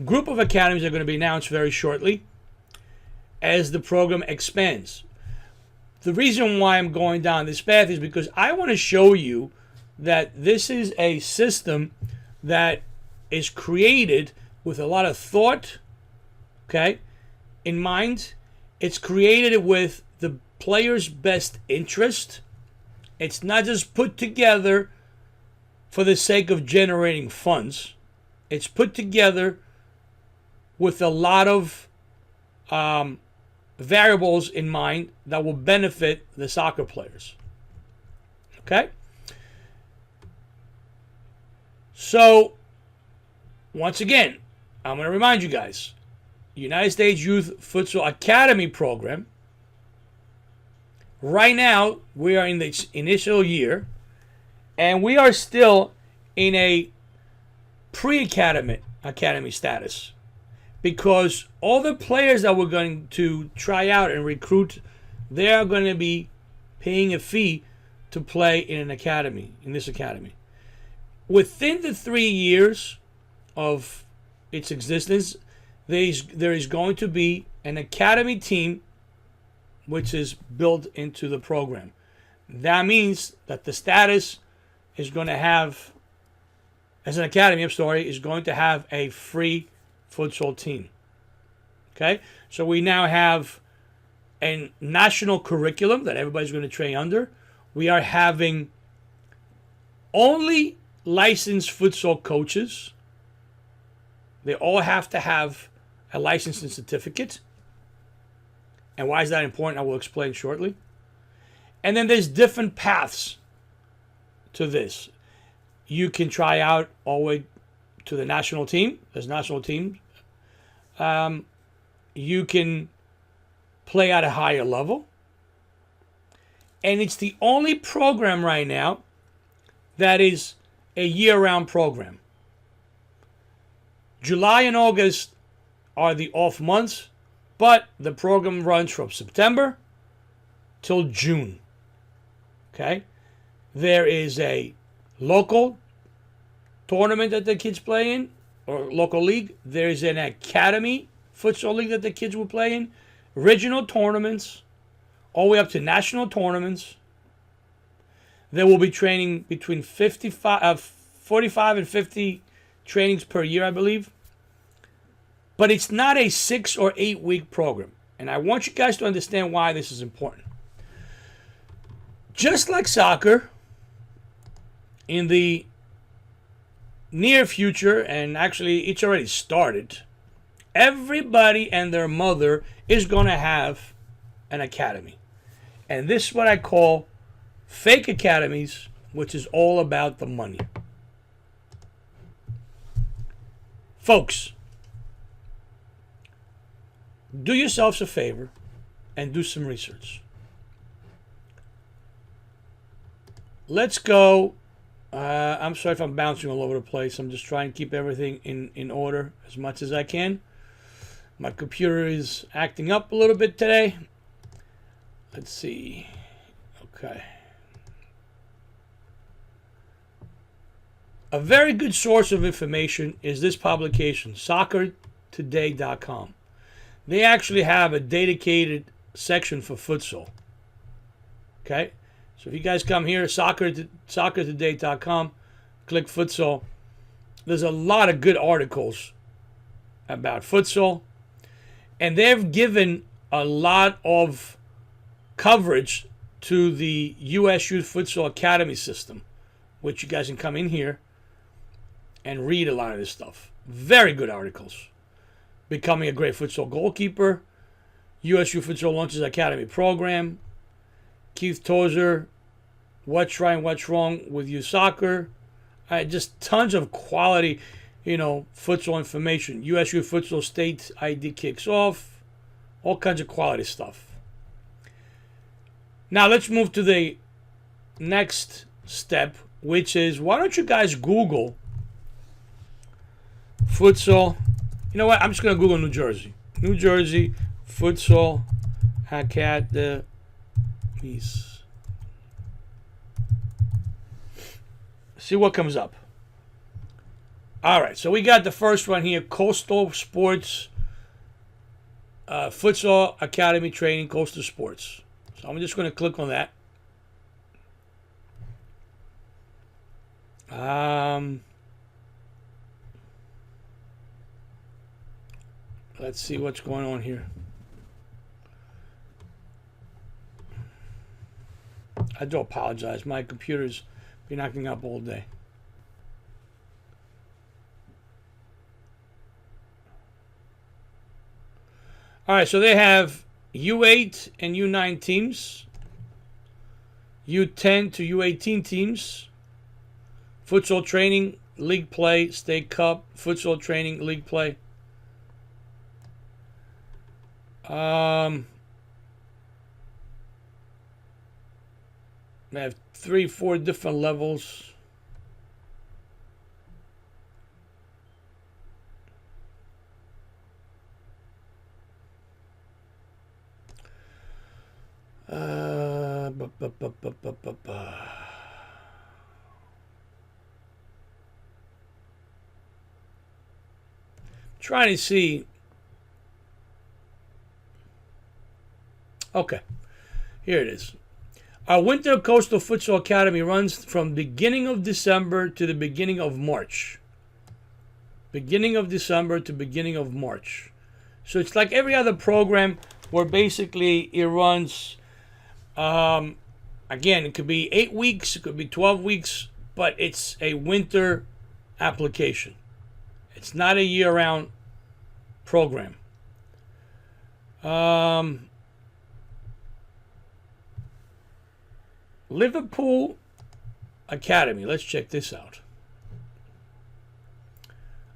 group of academies that are going to be announced very shortly as the program expands. The reason why I'm going down this path is because I want to show you that this is a system that is created with a lot of thought, okay, in mind. It's created with the player's best interest. It's not just put together for the sake of generating funds. It's put together with a lot of variables in mind that will benefit the soccer players. Okay? So, once again, I'm going to remind you guys, United States Youth Futsal Academy program, right now we are in the initial year, and we are still in a pre-academy status, because all the players that we're going to try out and recruit, they are going to be paying a fee to play in an academy, in this academy. Within the 3 years of its existence, there is going to be an academy team which is built into the program. That means that the status is going to have, as an academy, is going to have a free futsal team. Okay? So we now have a national curriculum that everybody's going to train under. We are having only licensed futsal coaches. They all have to have a licensing certificate. And why is that important? I will explain shortly. And then there's different paths to this. You can try out all the way to the national team. There's national teams. You can play at a higher level. And it's the only program right now that is a year-round program. July and August are the off months, but the program runs from September till June. Okay? There is a local tournament that the kids play in, or local league. There's an academy futsal league that the kids will play in. Regional tournaments, all the way up to national tournaments. There will be training between 45 and 50 trainings per year, I believe. But it's not a 6 or 8 week program. And I want you guys to understand why this is important. Just like soccer, in the near future, and actually it's already started, everybody and their mother is going to have an academy. And this is what I call fake academies, which is all about the money. Folks, do yourselves a favor and do some research. Let's go. I'm sorry if I'm bouncing all over the place. I'm just trying to keep everything in order as much as I can. My computer is acting up a little bit today. Let's see. Okay. A very good source of information is this publication, soccertoday.com. They actually have a dedicated section for futsal. Okay? So if you guys come here, soccertoday.com, click futsal, There's a lot of good articles about futsal, and they've given a lot of coverage to the US Youth Futsal Academy system, which you guys can come in here and read a lot of this stuff. Very good articles. Becoming a great futsal goalkeeper, US Youth Futsal launches Academy program, Keith Tozier, what's right and what's wrong with youth soccer. Just tons of quality, futsal information. US Youth Futsal State ID kicks off. All kinds of quality stuff. Now let's move to the next step, which is, why don't you guys Google futsal? You know what? I'm just going to Google New Jersey. New Jersey Futsal Academies. See what comes up. All right, so we got the first one here, Coastal Sports Futsal Academy Training, Coastal Sports. So I'm just going to click on that. Let's see what's going on here. I do apologize. My computer's been acting up all day. All right, so they have U8 and U9 teams, U10 to U18 teams, futsal training, league play, state cup, futsal training, league play. They have 3-4 different levels. Trying to see. Okay, here it is. Our Winter Coastal Futsal Academy runs from beginning of December to the beginning of March. Beginning of December to beginning of March. So it's like every other program where basically it runs, again, it could be 8 weeks, it could be 12 weeks, but it's a winter application. It's not a year-round program. Liverpool Academy. Let's check this out.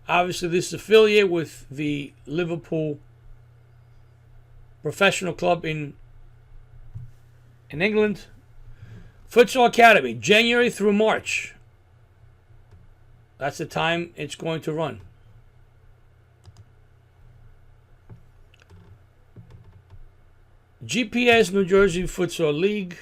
Obviously, this is affiliated with the Liverpool professional club in England. Futsal Academy, January through March. That's the time it's going to run. GPS New Jersey Futsal League.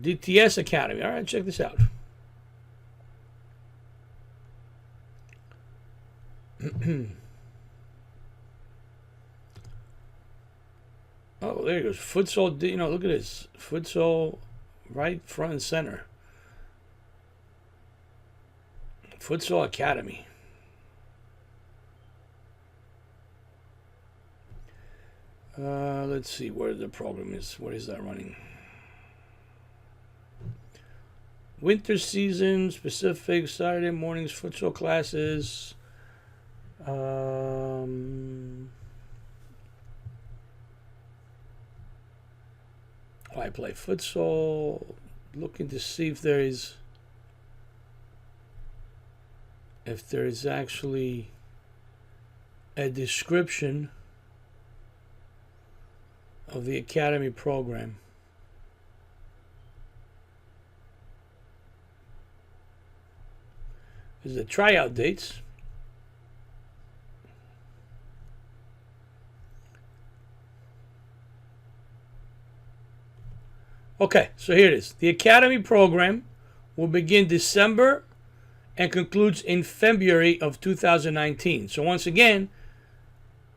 DTS Academy. All right, check this out. Oh, there it goes. Futsal, look at this. Futsal right front and center. Futsal Academy. Let's see where the program is. What is that running? Winter season, specific, Saturday mornings, futsal classes. I play futsal. Looking to see if there is actually a description of the academy program. This is the tryout dates. Okay, so here it is. The academy program will begin December and concludes in February of 2019. So once again,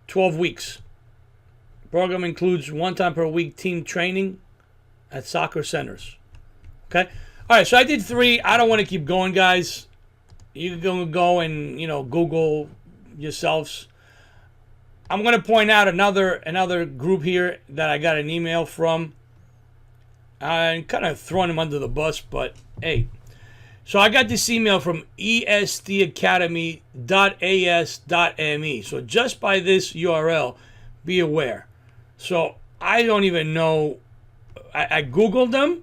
12 weeks. The program includes one time per week team training, at soccer centers. Okay? All right, so I did 3. I don't want to keep going, guys. You can go and, Google yourselves. I'm going to point out another group here that I got an email from. I'm kind of throwing them under the bus, but hey. So I got this email from estacademy.as.me. So just by this URL, be aware. So I don't even know. I Googled them.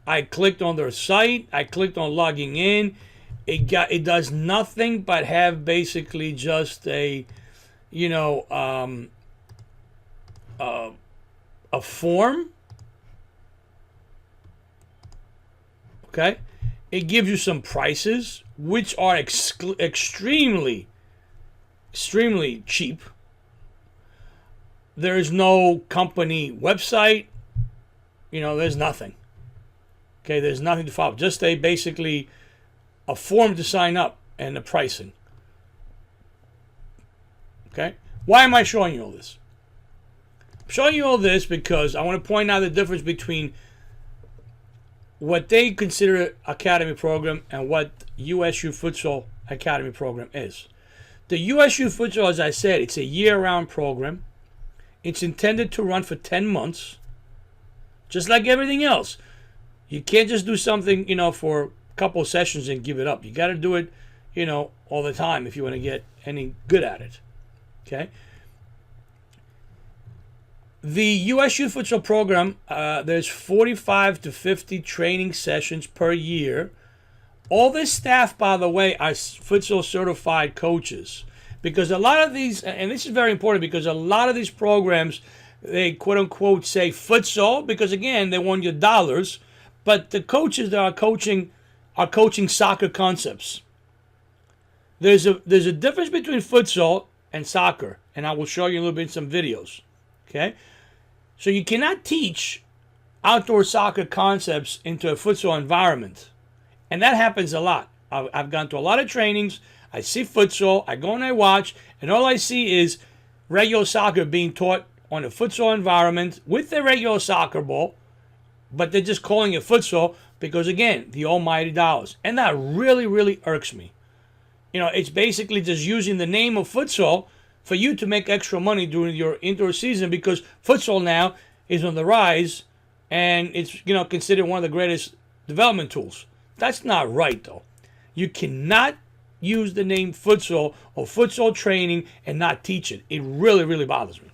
I clicked on their site. I clicked on logging in. It does nothing but have basically just a form. Okay, it gives you some prices, which are extremely cheap. There is no company website. There's nothing. Okay, there's nothing to follow. Just basically a form to sign up and the pricing. Okay, why am I showing you all this? I'm showing you all this because I want to point out the difference between what they consider academy program and what US Youth Futsal Academy program is. The US Youth Futsal, as I said, it's a year-round program. It's intended to run for 10 months, just like everything else. You can't just do something, for a couple of sessions and give it up. You got to do it, all the time if you want to get any good at it. Okay? The US Youth Futsal program, there's 45 to 50 training sessions per year. All this staff, by the way, are futsal certified coaches. Because a lot of these, and this is very important, because a lot of these programs, they quote unquote say futsal, because again, they want your dollars. But the coaches that are coaching soccer concepts. There's a difference between futsal and soccer, and I will show you a little bit in some videos. Okay? So you cannot teach outdoor soccer concepts into a futsal environment. And that happens a lot. I've gone to a lot of trainings. I see futsal. I go and I watch. And all I see is regular soccer being taught on a futsal environment with the regular soccer ball. But they're just calling it futsal because, again, the almighty dollars. And that really, really irks me. It's basically just using the name of futsal for you to make extra money during your indoor season, because futsal now is on the rise and it's considered one of the greatest development tools. That's not right, though. You cannot use the name futsal or futsal training and not teach it. It really, really bothers me.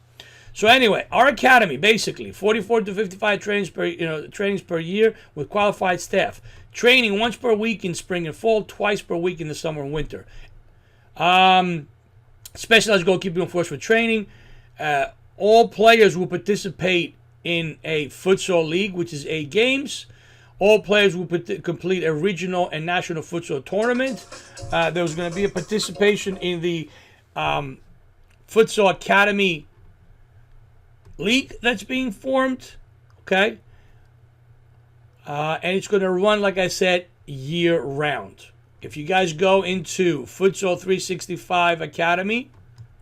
So anyway, our academy, basically 44 to 55 trainings per year with qualified staff. Training once per week in spring and fall, twice per week in the summer and winter. Specialized goalkeeping enforcement training. All players will participate in a futsal league, which is 8 games. All players will complete a regional and national futsal tournament. There's going to be a participation in the Futsal Academy league that's being formed. Okay? And it's going to run, like I said, year-round. If you guys go into Futsal 365 Academy,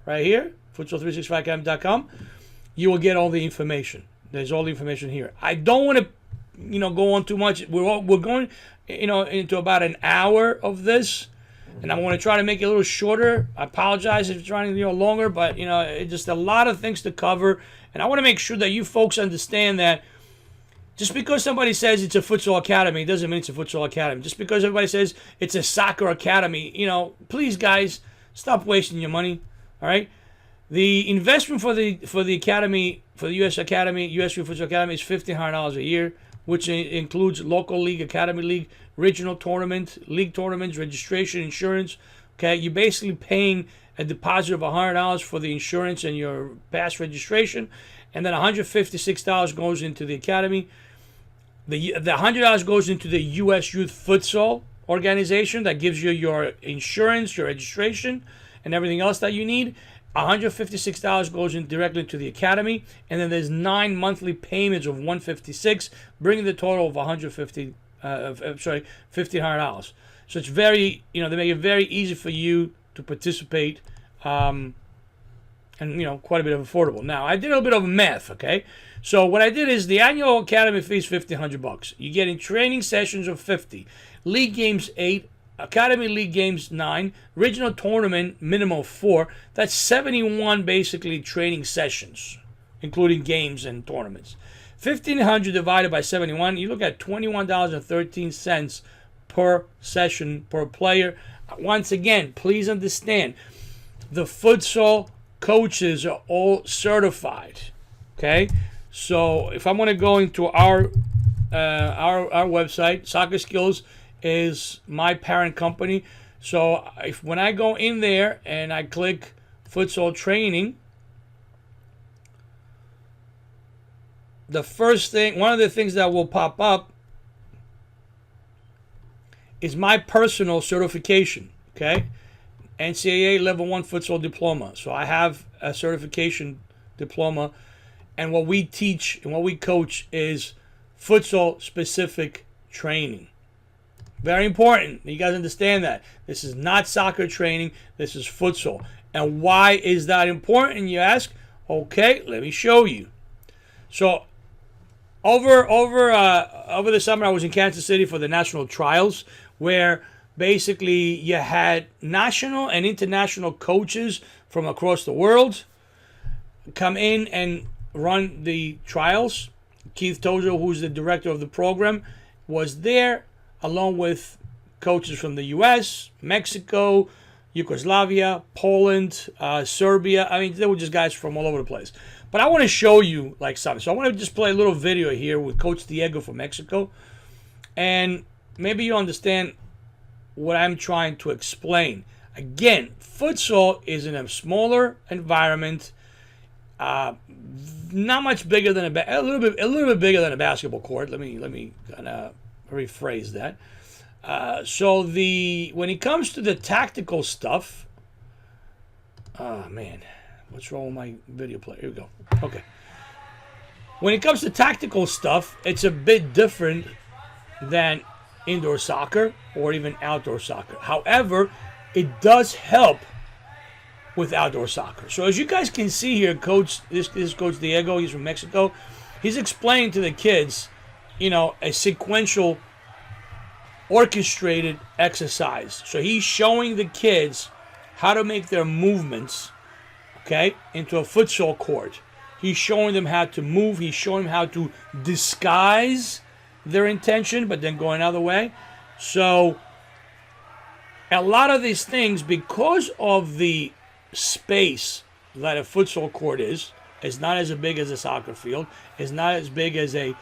right here, futsal365academy.com, you will get all the information. There's all the information here. I don't want to, go on too much. We're going, into about an hour of this, and I want to try to make it a little shorter. I apologize if it's running longer, but it's just a lot of things to cover, and I want to make sure that you folks understand that. Just because somebody says it's a futsal academy doesn't mean it's a futsal academy. Just because everybody says it's a soccer academy, please, guys, stop wasting your money. All right. The investment for the academy, for the US Academy, US Youth Futsal Academy, is $1,500 a year, which includes local league, academy league, regional tournament, league tournaments, registration, insurance. Okay, you're basically paying a deposit of $100 for the insurance and your past registration, and then $156 goes into the academy. The $100 goes into the US Youth Futsal organization that gives you your insurance, your registration, and everything else that you need. $156 goes in directly to the academy, and then there's 9 monthly payments of $156, bringing the total of $1,500. So it's very, they make it very easy for you to participate and and quite a bit of affordable. Now I did a little bit of math, okay? So what I did is the annual academy fee is $1,500. You're getting training sessions of 50, league games 8, academy league games 9, regional tournament minimum 4. That's 71 basically training sessions, including games and tournaments. 1,500 divided by 71, you look at $21.13 per session per player. Once again, please understand, the futsal coaches are all certified. Okay, so if I'm going to go into our website, Soccer Skills is my parent company. So when I go in there and I click futsal training, the first thing, one of the things that will pop up is my personal certification. Okay, NCAA Level 1 Futsal Diploma. So I have a certification diploma, and what we teach and what we coach is futsal specific training. Very important. You guys understand that. This is not soccer training. This is futsal. And why is that important, you ask? Okay, let me show you. So over the summer, I was in Kansas City for the national trials, where basically you had national and international coaches from across the world come in and run the trials. Keith Tozier, who's the director of the program, was there, along with coaches from the US, Mexico, Yugoslavia, Poland, Serbia. I mean, they were just guys from all over the place. But I want to show you like something. So I want to just play a little video here with Coach Diego from Mexico. And maybe you understand what I'm trying to explain. Again, futsal is in a smaller environment, not much bigger than a little bit bigger than a basketball court. Let me kind of rephrase that. So when it comes to the tactical stuff, oh man, what's wrong with my video player? Here we go. Okay. When it comes to tactical stuff, it's a bit different than indoor soccer or even outdoor soccer. However, it does help with outdoor soccer. So as you guys can see here, this is Coach Diego. He's from Mexico. He's explaining to the kids, a sequential, orchestrated exercise. So he's showing the kids how to make their movements, okay, into a futsal court. He's showing them how to move. He's showing them how to disguise their intention, but then go another way. So a lot of these things, because of the space that a futsal court is not as big as a soccer field, is not as big as a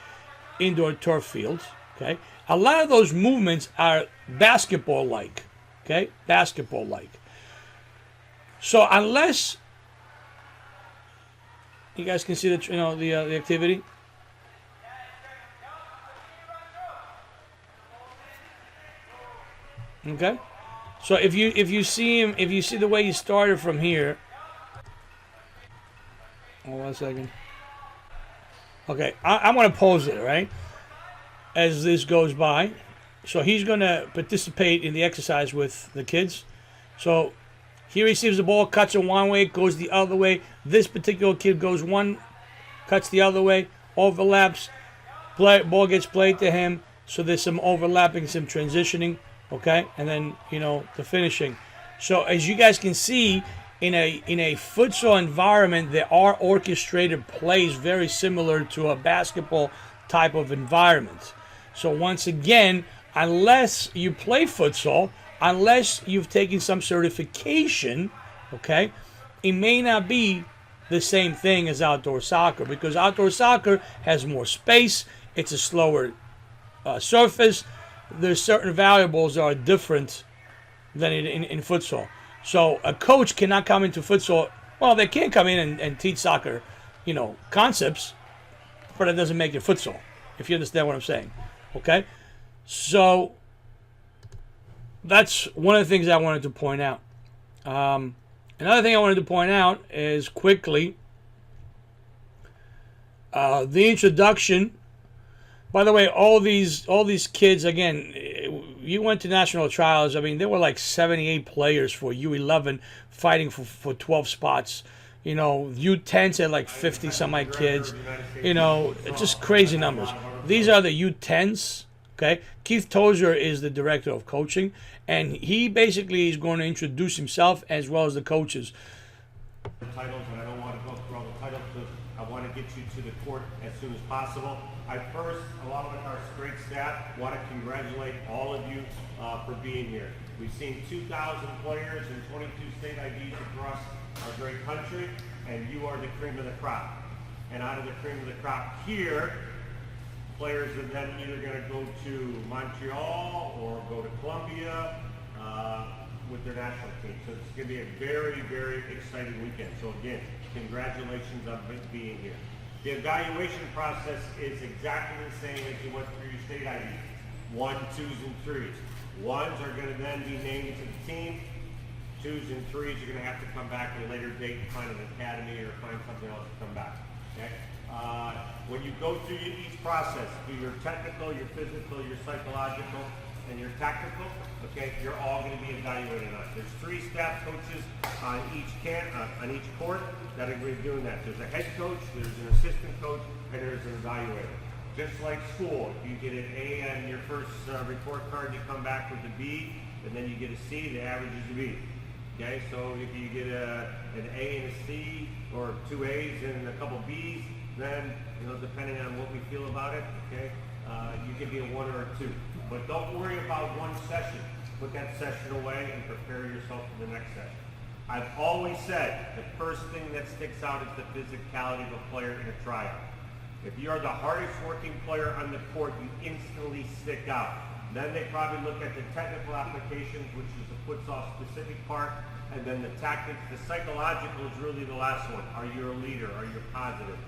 indoor turf field. Okay, a lot of those movements are basketball-like. Okay, basketball-like. So unless you guys can see the activity. Okay, so if you see him, if you see the way he started from here. Hold on a second. Okay, I'm going to pause it, right, as this goes by. So he's going to participate in the exercise with the kids. So he receives the ball, cuts it one way, goes the other way. This particular kid goes one, cuts the other way, overlaps, ball gets played to him. So there's some overlapping, some transitioning, okay, and then the finishing. So as you guys can see, in a futsal environment, there are orchestrated plays very similar to a basketball type of environment. So once again, unless you play futsal, unless you've taken some certification, okay, it may not be the same thing as outdoor soccer, because outdoor soccer has more space. It's a slower surface. There's certain variables that are different than in futsal. So a coach cannot come into futsal. Well, they can come in and teach soccer, concepts, but it doesn't make it futsal, if you understand what I'm saying. Okay? So that's one of the things I wanted to point out. Another thing I wanted to point out is quickly the introduction. By the way, all these kids, again, you went to national trials. I mean, there were like 78 players for U11 fighting for 12 spots. U10s had like 50 some odd kids, just crazy numbers. These are the U10s. Okay, Keith Tozier is the director of coaching, and he basically is going to introduce himself as well as the coaches. Titles, and I don't want to go through all the titles because I want to get you to the court as soon as possible. Along with our great staff, want to congratulate all of you for being here. We've seen 2,000 players and 22 state IDs across our great country, and you are the cream of the crop. And out of the cream of the crop here, players are then either going to go to Montreal or go to Columbia with their national team. So it's going to be a very, very exciting weekend. So again, congratulations on being here. The evaluation process is exactly the same as you went through your state ID. 1, 2s, and 3s. 1s are going to then be named to the team. 2s and 3s are going to have to come back at a later date and find an academy or find something else to come back. Okay? When you go through each process, do your technical, your physical, your psychological, and your tactical, okay, you're all going to be evaluated on. There's 3 staff coaches on each court that are going to be doing that. There's a head coach, there's an assistant coach, and there's an evaluator. Just like school, if you get an A on your first report card, you come back with a B, and then you get a C, the average is a B. Okay, so if you get an A and a C, or 2 A's and a couple B's, then, depending on what we feel about it, okay, you can be a 1 or a 2. But don't worry about one session. Put that session away and prepare yourself for the next session. I've always said the first thing that sticks out is the physicality of a player in a tryout. If you are the hardest working player on the court, you instantly stick out. Then they probably look at the technical applications, which is the futsal specific part, and then the tactics. The psychological is really the last one. Are you a leader? Are you positive?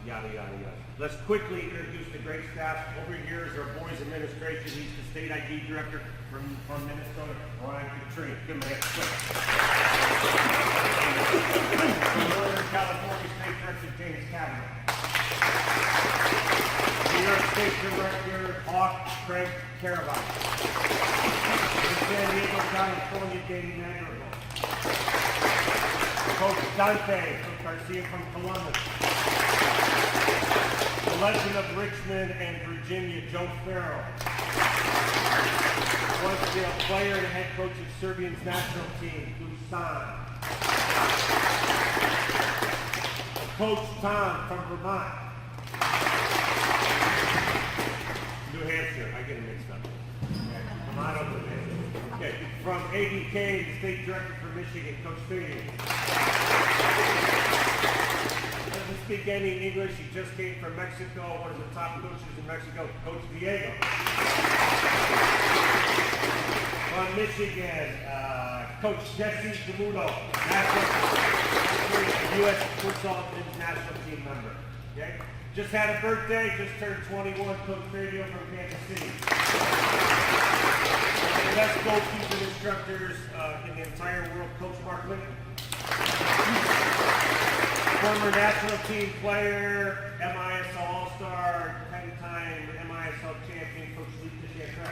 Yada, yada, yada. Let's quickly introduce the great staff. Over here is our boys administration. He's the state ID director from Minnesota, Ryan Katrina. Give him a hand. From Northern California State Director James Kavanaugh. New York State Director Hawk Craig Caravan. From San Diego, California, Danny Madrigal. Coach Dante Garcia from Columbus. The legend of Richmond and Virginia, Joe Farrell. Was the player and head coach of Serbia's national team, Dusan. Coach Tom from Vermont. New Hampshire, I get it mixed up. Okay. Vermont over there. Okay, from ADK, the state director for Michigan, Coach Tozier. Doesn't speak any English, he just came from Mexico, one of the top coaches in Mexico, Coach Diego. From Michigan, Coach Jesse Demudo, US Futsal National team member. Okay? Just had a birthday, just turned 21, Coach Radio from Kansas City. One of the best goalkeeping instructors in the entire world, Coach Mark Lincoln. Former national team player, MISL All-Star, 10-time MISL champion, Coach Lee Tishantra.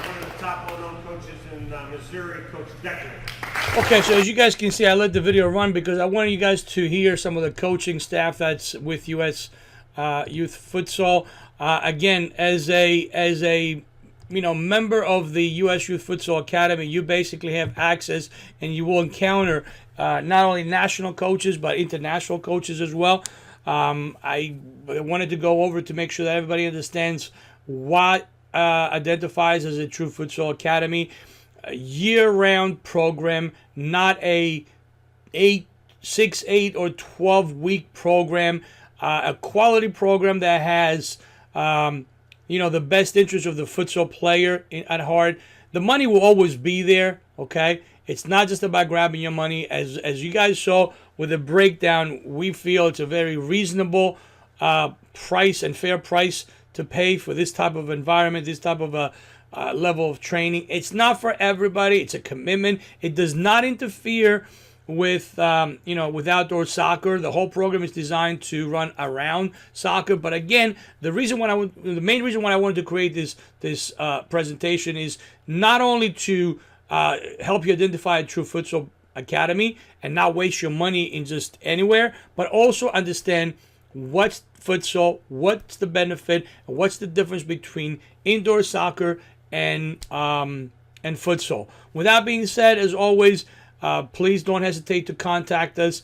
One of the top well-known coaches in Missouri, Coach Decker. Okay, so as you guys can see, I let the video run because I wanted you guys to hear some of the coaching staff that's with US Youth Futsal. Again, as a member of the US Youth Futsal Academy, you basically have access and you will encounter not only national coaches but international coaches as well. I wanted to go over to make sure that everybody understands what identifies as a true futsal academy. A year-round program, not a 6, 8, or 12-week program. A quality program that has the best interest of the futsal player at heart. The money will always be there, okay? It's not just about grabbing your money. As you guys saw with the breakdown, we feel it's a very reasonable price and fair price to pay for this type of environment, this type of a level of training. It's not for everybody. It's a commitment. It does not interfere with with outdoor soccer. The whole program is designed to run around soccer. But again, the main reason why I wanted to create this presentation is not only to help you identify a true futsal academy and not waste your money in just anywhere, but also understand what's futsal, what's the benefit, and what's the difference between indoor soccer and futsal. With that being said, as always, please don't hesitate to contact us.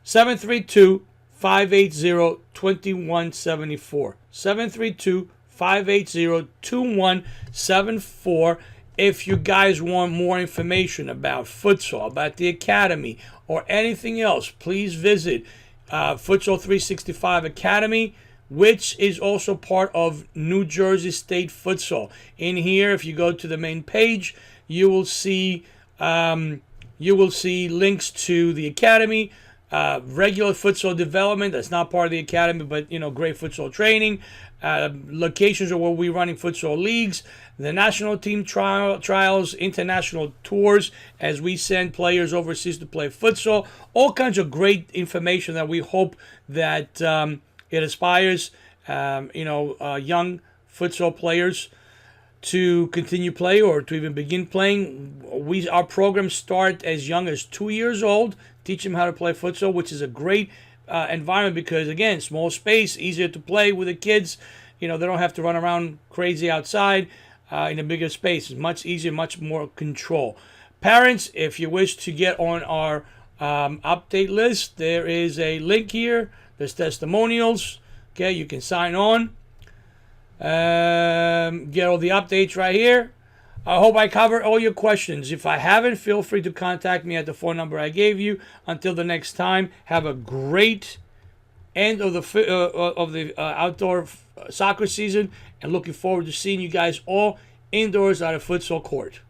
732-580-2174. 732-580-2174. If you guys want more information about futsal, about the academy, or anything else, please visit Futsal 365 Academy, which is also part of New Jersey State Futsal. In here, if you go to the main page, you will see links to the academy, regular futsal development. That's not part of the academy, but great futsal training. Locations are where we're running futsal leagues, the national team trials, international tours, as we send players overseas to play futsal. All kinds of great information that we hope that it inspires young futsal players to continue play or to even begin playing. Our programs start as young as 2 years old, teach them how to play futsal, which is a great environment because, again, small space, easier to play with the kids. They don't have to run around crazy outside in a bigger space. It's much easier, much more control. Parents, if you wish to get on our update list, there is a link here. There's testimonials. Okay, you can sign on. Get all the updates right here. I hope I covered all your questions. If I haven't, feel free to contact me at the phone number I gave you. Until the next time, have a great end of the outdoor soccer season, and looking forward to seeing you guys all indoors at a futsal court.